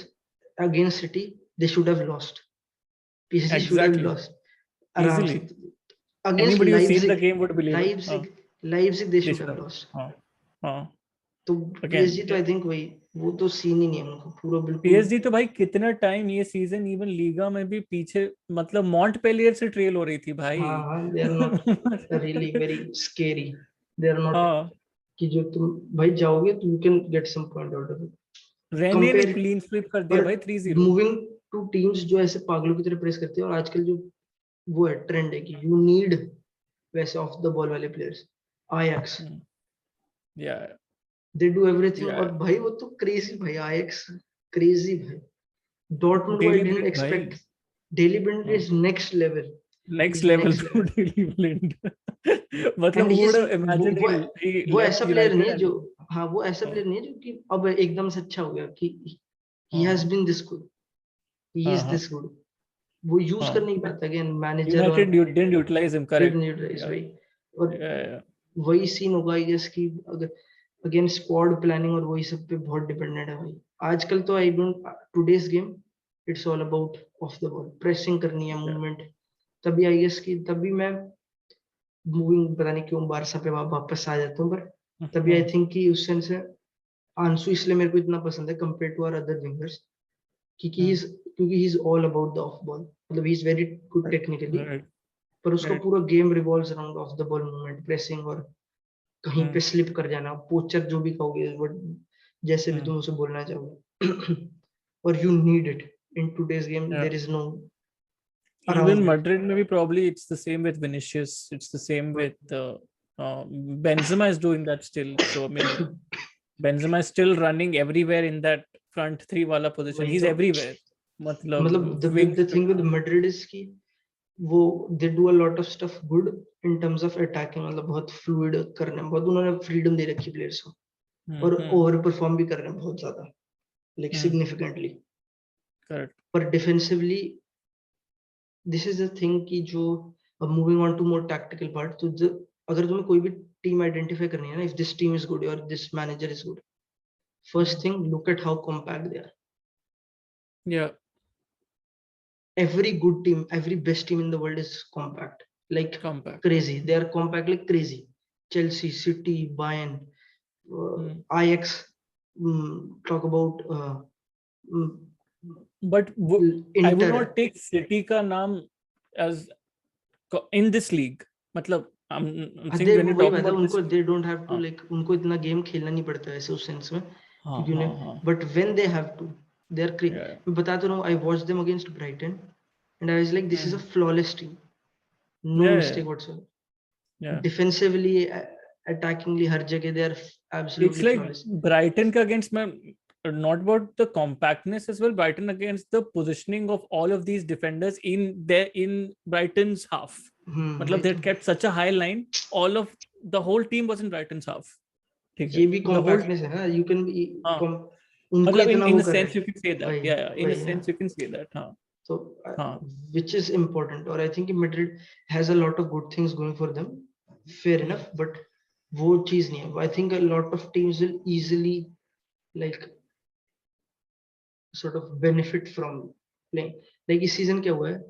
against City, they should have lost. PSG should have exactly, lost आराम से। Easily, Against anybody who's seen the Leipzig, game would believe it। हाँ, Leipzig they they should should have have, lost। हाँ हाँ, तो again, PSG तो I think वही, वो तो सीन ही नहीं है उनका पूरा बिल्कुल। पीएसजी तो भाई कितना टाइम ये सीजन इवन लीगा में भी पीछे, मतलब मॉन्टपेलियर से ट्रेल हो रही थी हाँ भाई। हाँ, they are not really very scary, they are not, हाँ, कि जो तुम भाई जाओगे तो you can get some point out of it. रेने ने कंपेयर, क्लीन स्वीप कर दिया और भाई 3-0। मूविंग टू टीम्स जो ऐसे पागलों की तरह प्रेस करती है, और आजकल जो वो है ट्रेंड है कि यू नीड वैसे ऑफ द बॉल वाले प्लेयर्स। आयक्स, या दे डू एवरीथिंग, या और भाई वो तो क्रेजी भाई, आयक्स क्रेजी भाई। डॉर्टमुंड को आई डेली डिडंट ब्लिंड भाई। एक्सपेक्ट, डेली ब्लिंड हाँ, is next level, next is level next bro, level. Daley Blind. मतलब and who he would is, have imagined he वो ऐसा left प्लेयर नहीं United है जो, and हाँ वो ऐसा हाँ प्लेयर नहीं है जो कि अब एकदम से अच्छा हो गया कि ही हैज हाँ बीन दिस गुड, ही हाँ इज हाँ दिस गुड। वो यूज कर हाँ, नहीं पाता अगेन मैनेजर, और United didn't utilize him, did correct। Need rice या भाई। और या वही सीन होगा आई गेस कि अगर अगेन स्क्वाड प्लानिंग और वही सब पे बहुत डिपेंडेंट है भाई आजकल तो। I don't, today's game it's all about of the ball, pressing करनी है, मूवमेंट। तभी आई गेस कि तभी मैं मूविंग, पता नहीं क्यों बारसा पे वापस आ जाता हूँ, पर तभी आई थिंक कि उस सेंस से आंसू इसलिए मेरे को इतना पसंद है compare to our other wingers, क्योंकि he is all about the off ball, मतलब he is very good technically, right पर उसका राइट। पूरा game revolves around off the ball movement, pressing, और कहीं पे स्लिप कर जाना, पोचर जो भी कहोगे, बट जैसे भी तुम उसे बोलना चाहोगे। or you need it. In today's game, Yeah. there is no Even around it. Madrid, maybe probably it's the same with Vinicius. It's the same with Benzema is doing that still. So I mean, Benzema is still running everywhere in that front three wala position. वही He's तो everywhere. मतलब मतलब wing the thing with Madrid is कि वो they do a lot of stuff good in terms of attacking, मतलब बहुत fluid करने में बहुत उन्होंने freedom दे रखी players को, और over perform भी कर रहे हैं बहुत ज्यादा, like significantly. correct. पर defensively this is the thing कि जो moving on to more tactical part, तो अगर तुम्हें कोई भी team identify करनी है ना, if this team is good or this manager is good, first thing look at how compact they are. Yeah. Every good team, every best team in the world is compact, like Compact. crazy. They are compact like crazy. Chelsea, City, Bayern, Ajax. Talk about But I would Inter. not take City का नाम as in this league. मतलब I'm saying when you're वही talking बात है, about उनको this, they don't have to like उनको इतना game खेलना नहीं पड़ता ऐसे उस सेंस में, क्योंकि उन्हें but when they have to they are मैं बता तो रहा हूँ, I watched them against Brighton and I was like this is a flawless team, no mistake whatsoever. Yeah. Defensively, attackingly, हर जगह they are absolutely It's like flawless. Brighton का against में not about the compactness as well. Brighton against the positioning of all of these defenders in Brighton's half. मतलब they had kept such a high line. All of the whole team was in Brighton's half. ये भी compactness है ना, you can be उनको मतलब इतना in वो a कर sense रहे you can say that. Yeah, in a sense you can say that. हाँ. So which is important, और I think Madrid has a lot of good things going for them. Fair enough, but वो चीज नहीं है. I think a lot of teams will easily like sort of benefit from playing. Like इस season क्या हुआ है?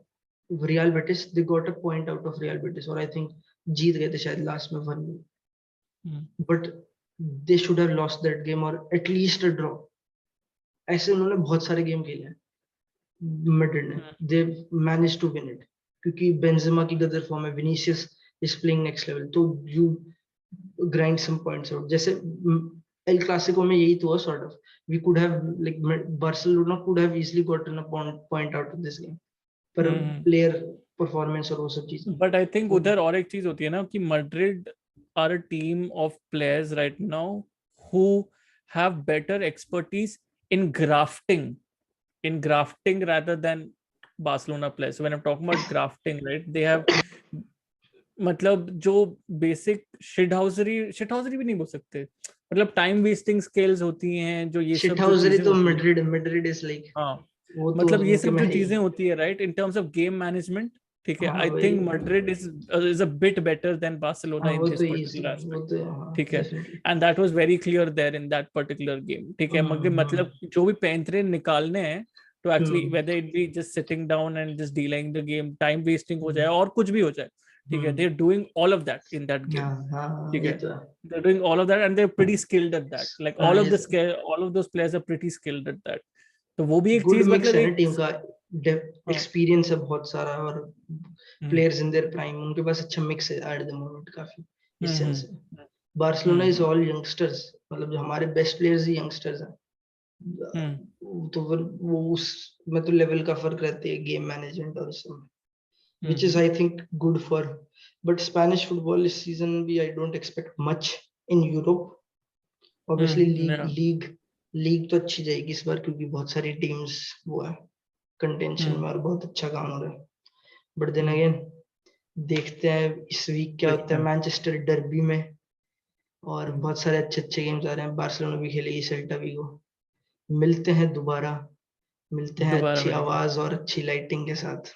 Real Betis, they got a point out of Real Betis, और I think जीत गए थे शायद last में 1-0. But they should have lost that game or at least a draw. ऐसे उन्होंने बहुत सारे गेम खेले हैं मैड्रिड ने, they managed to win it क्योंकि बेंजेमा की गदर फॉर्म है, Vinicius is playing next level, तो you grind some points out. जैसे एल क्लासिको में यही तो हुआ sort of. We could have like Barcelona could have easily gotten a point out of this game, पर player performance और वो सब चीजें. But I think उधर और एक चीज होती है ना कि Madrid are a team of players right now who have better expertise in grafting rather than Barcelona players. So when I'm talking about grafting, right, they have मतलब जो बेसिक शिटहाउसरी भी नहीं बोल सकते, मतलब टाइम वेस्टिंग स्किल्स होती हैं जो ये सब जो चीजें तो होती हैं, मैड्रिड इज लाइक वो मतलब ये सब जो चीजें होती है right in terms of game management, ठीक है, I think Madrid is a bit better than Barcelona in this particular aspect, ठीक है, and that was very clear there in that particular game, ठीक है, मगर मतलब जो भी पैंतरे निकालने हैं तो actually whether it be just sitting down and just dealing the game, time wasting हो जाए और कुछ भी हो जाए, ठीक है, they are doing all of that in that game, ठीक है, they are doing all of that and they are pretty skilled at that, like all of those players are pretty skilled at that, तो वो भी एक चीज मतलब एक team का एक्सपीरियंस है बहुत सारा, और प्लेयर्स इन देयर प्राइम, उनके पास अच्छा मिक्स है एट द मोमेंट काफी इस सेंस में. बार्सिलोना इज ऑल यंगस्टर्स, मतलब जो हमारे बेस्ट प्लेयर्स ही यंगस्टर्स हैं, तो वो उस में तो लेवल का फर्क रहता है गेम मैनेजमेंट और सब, which is I think good for, but Spanish football this season I don't expect much in Europe. Obviously league तो अच्छी जाएगी इस बार क्योंकि बहुत सारी टीम्स वो है कंटेंशन में और बहुत अच्छा काम हो रहा है, बट देन अगेन देखते हैं इस वीक क्या होता है मैनचेस्टर डर्बी में, और बहुत सारे अच्छे गेम्स आ रहे हैं, बार्सिलोना भी खेलेगी सेल्टा विगो. मिलते हैं दोबारा अच्छी आवाज और अच्छी लाइटिंग के साथ.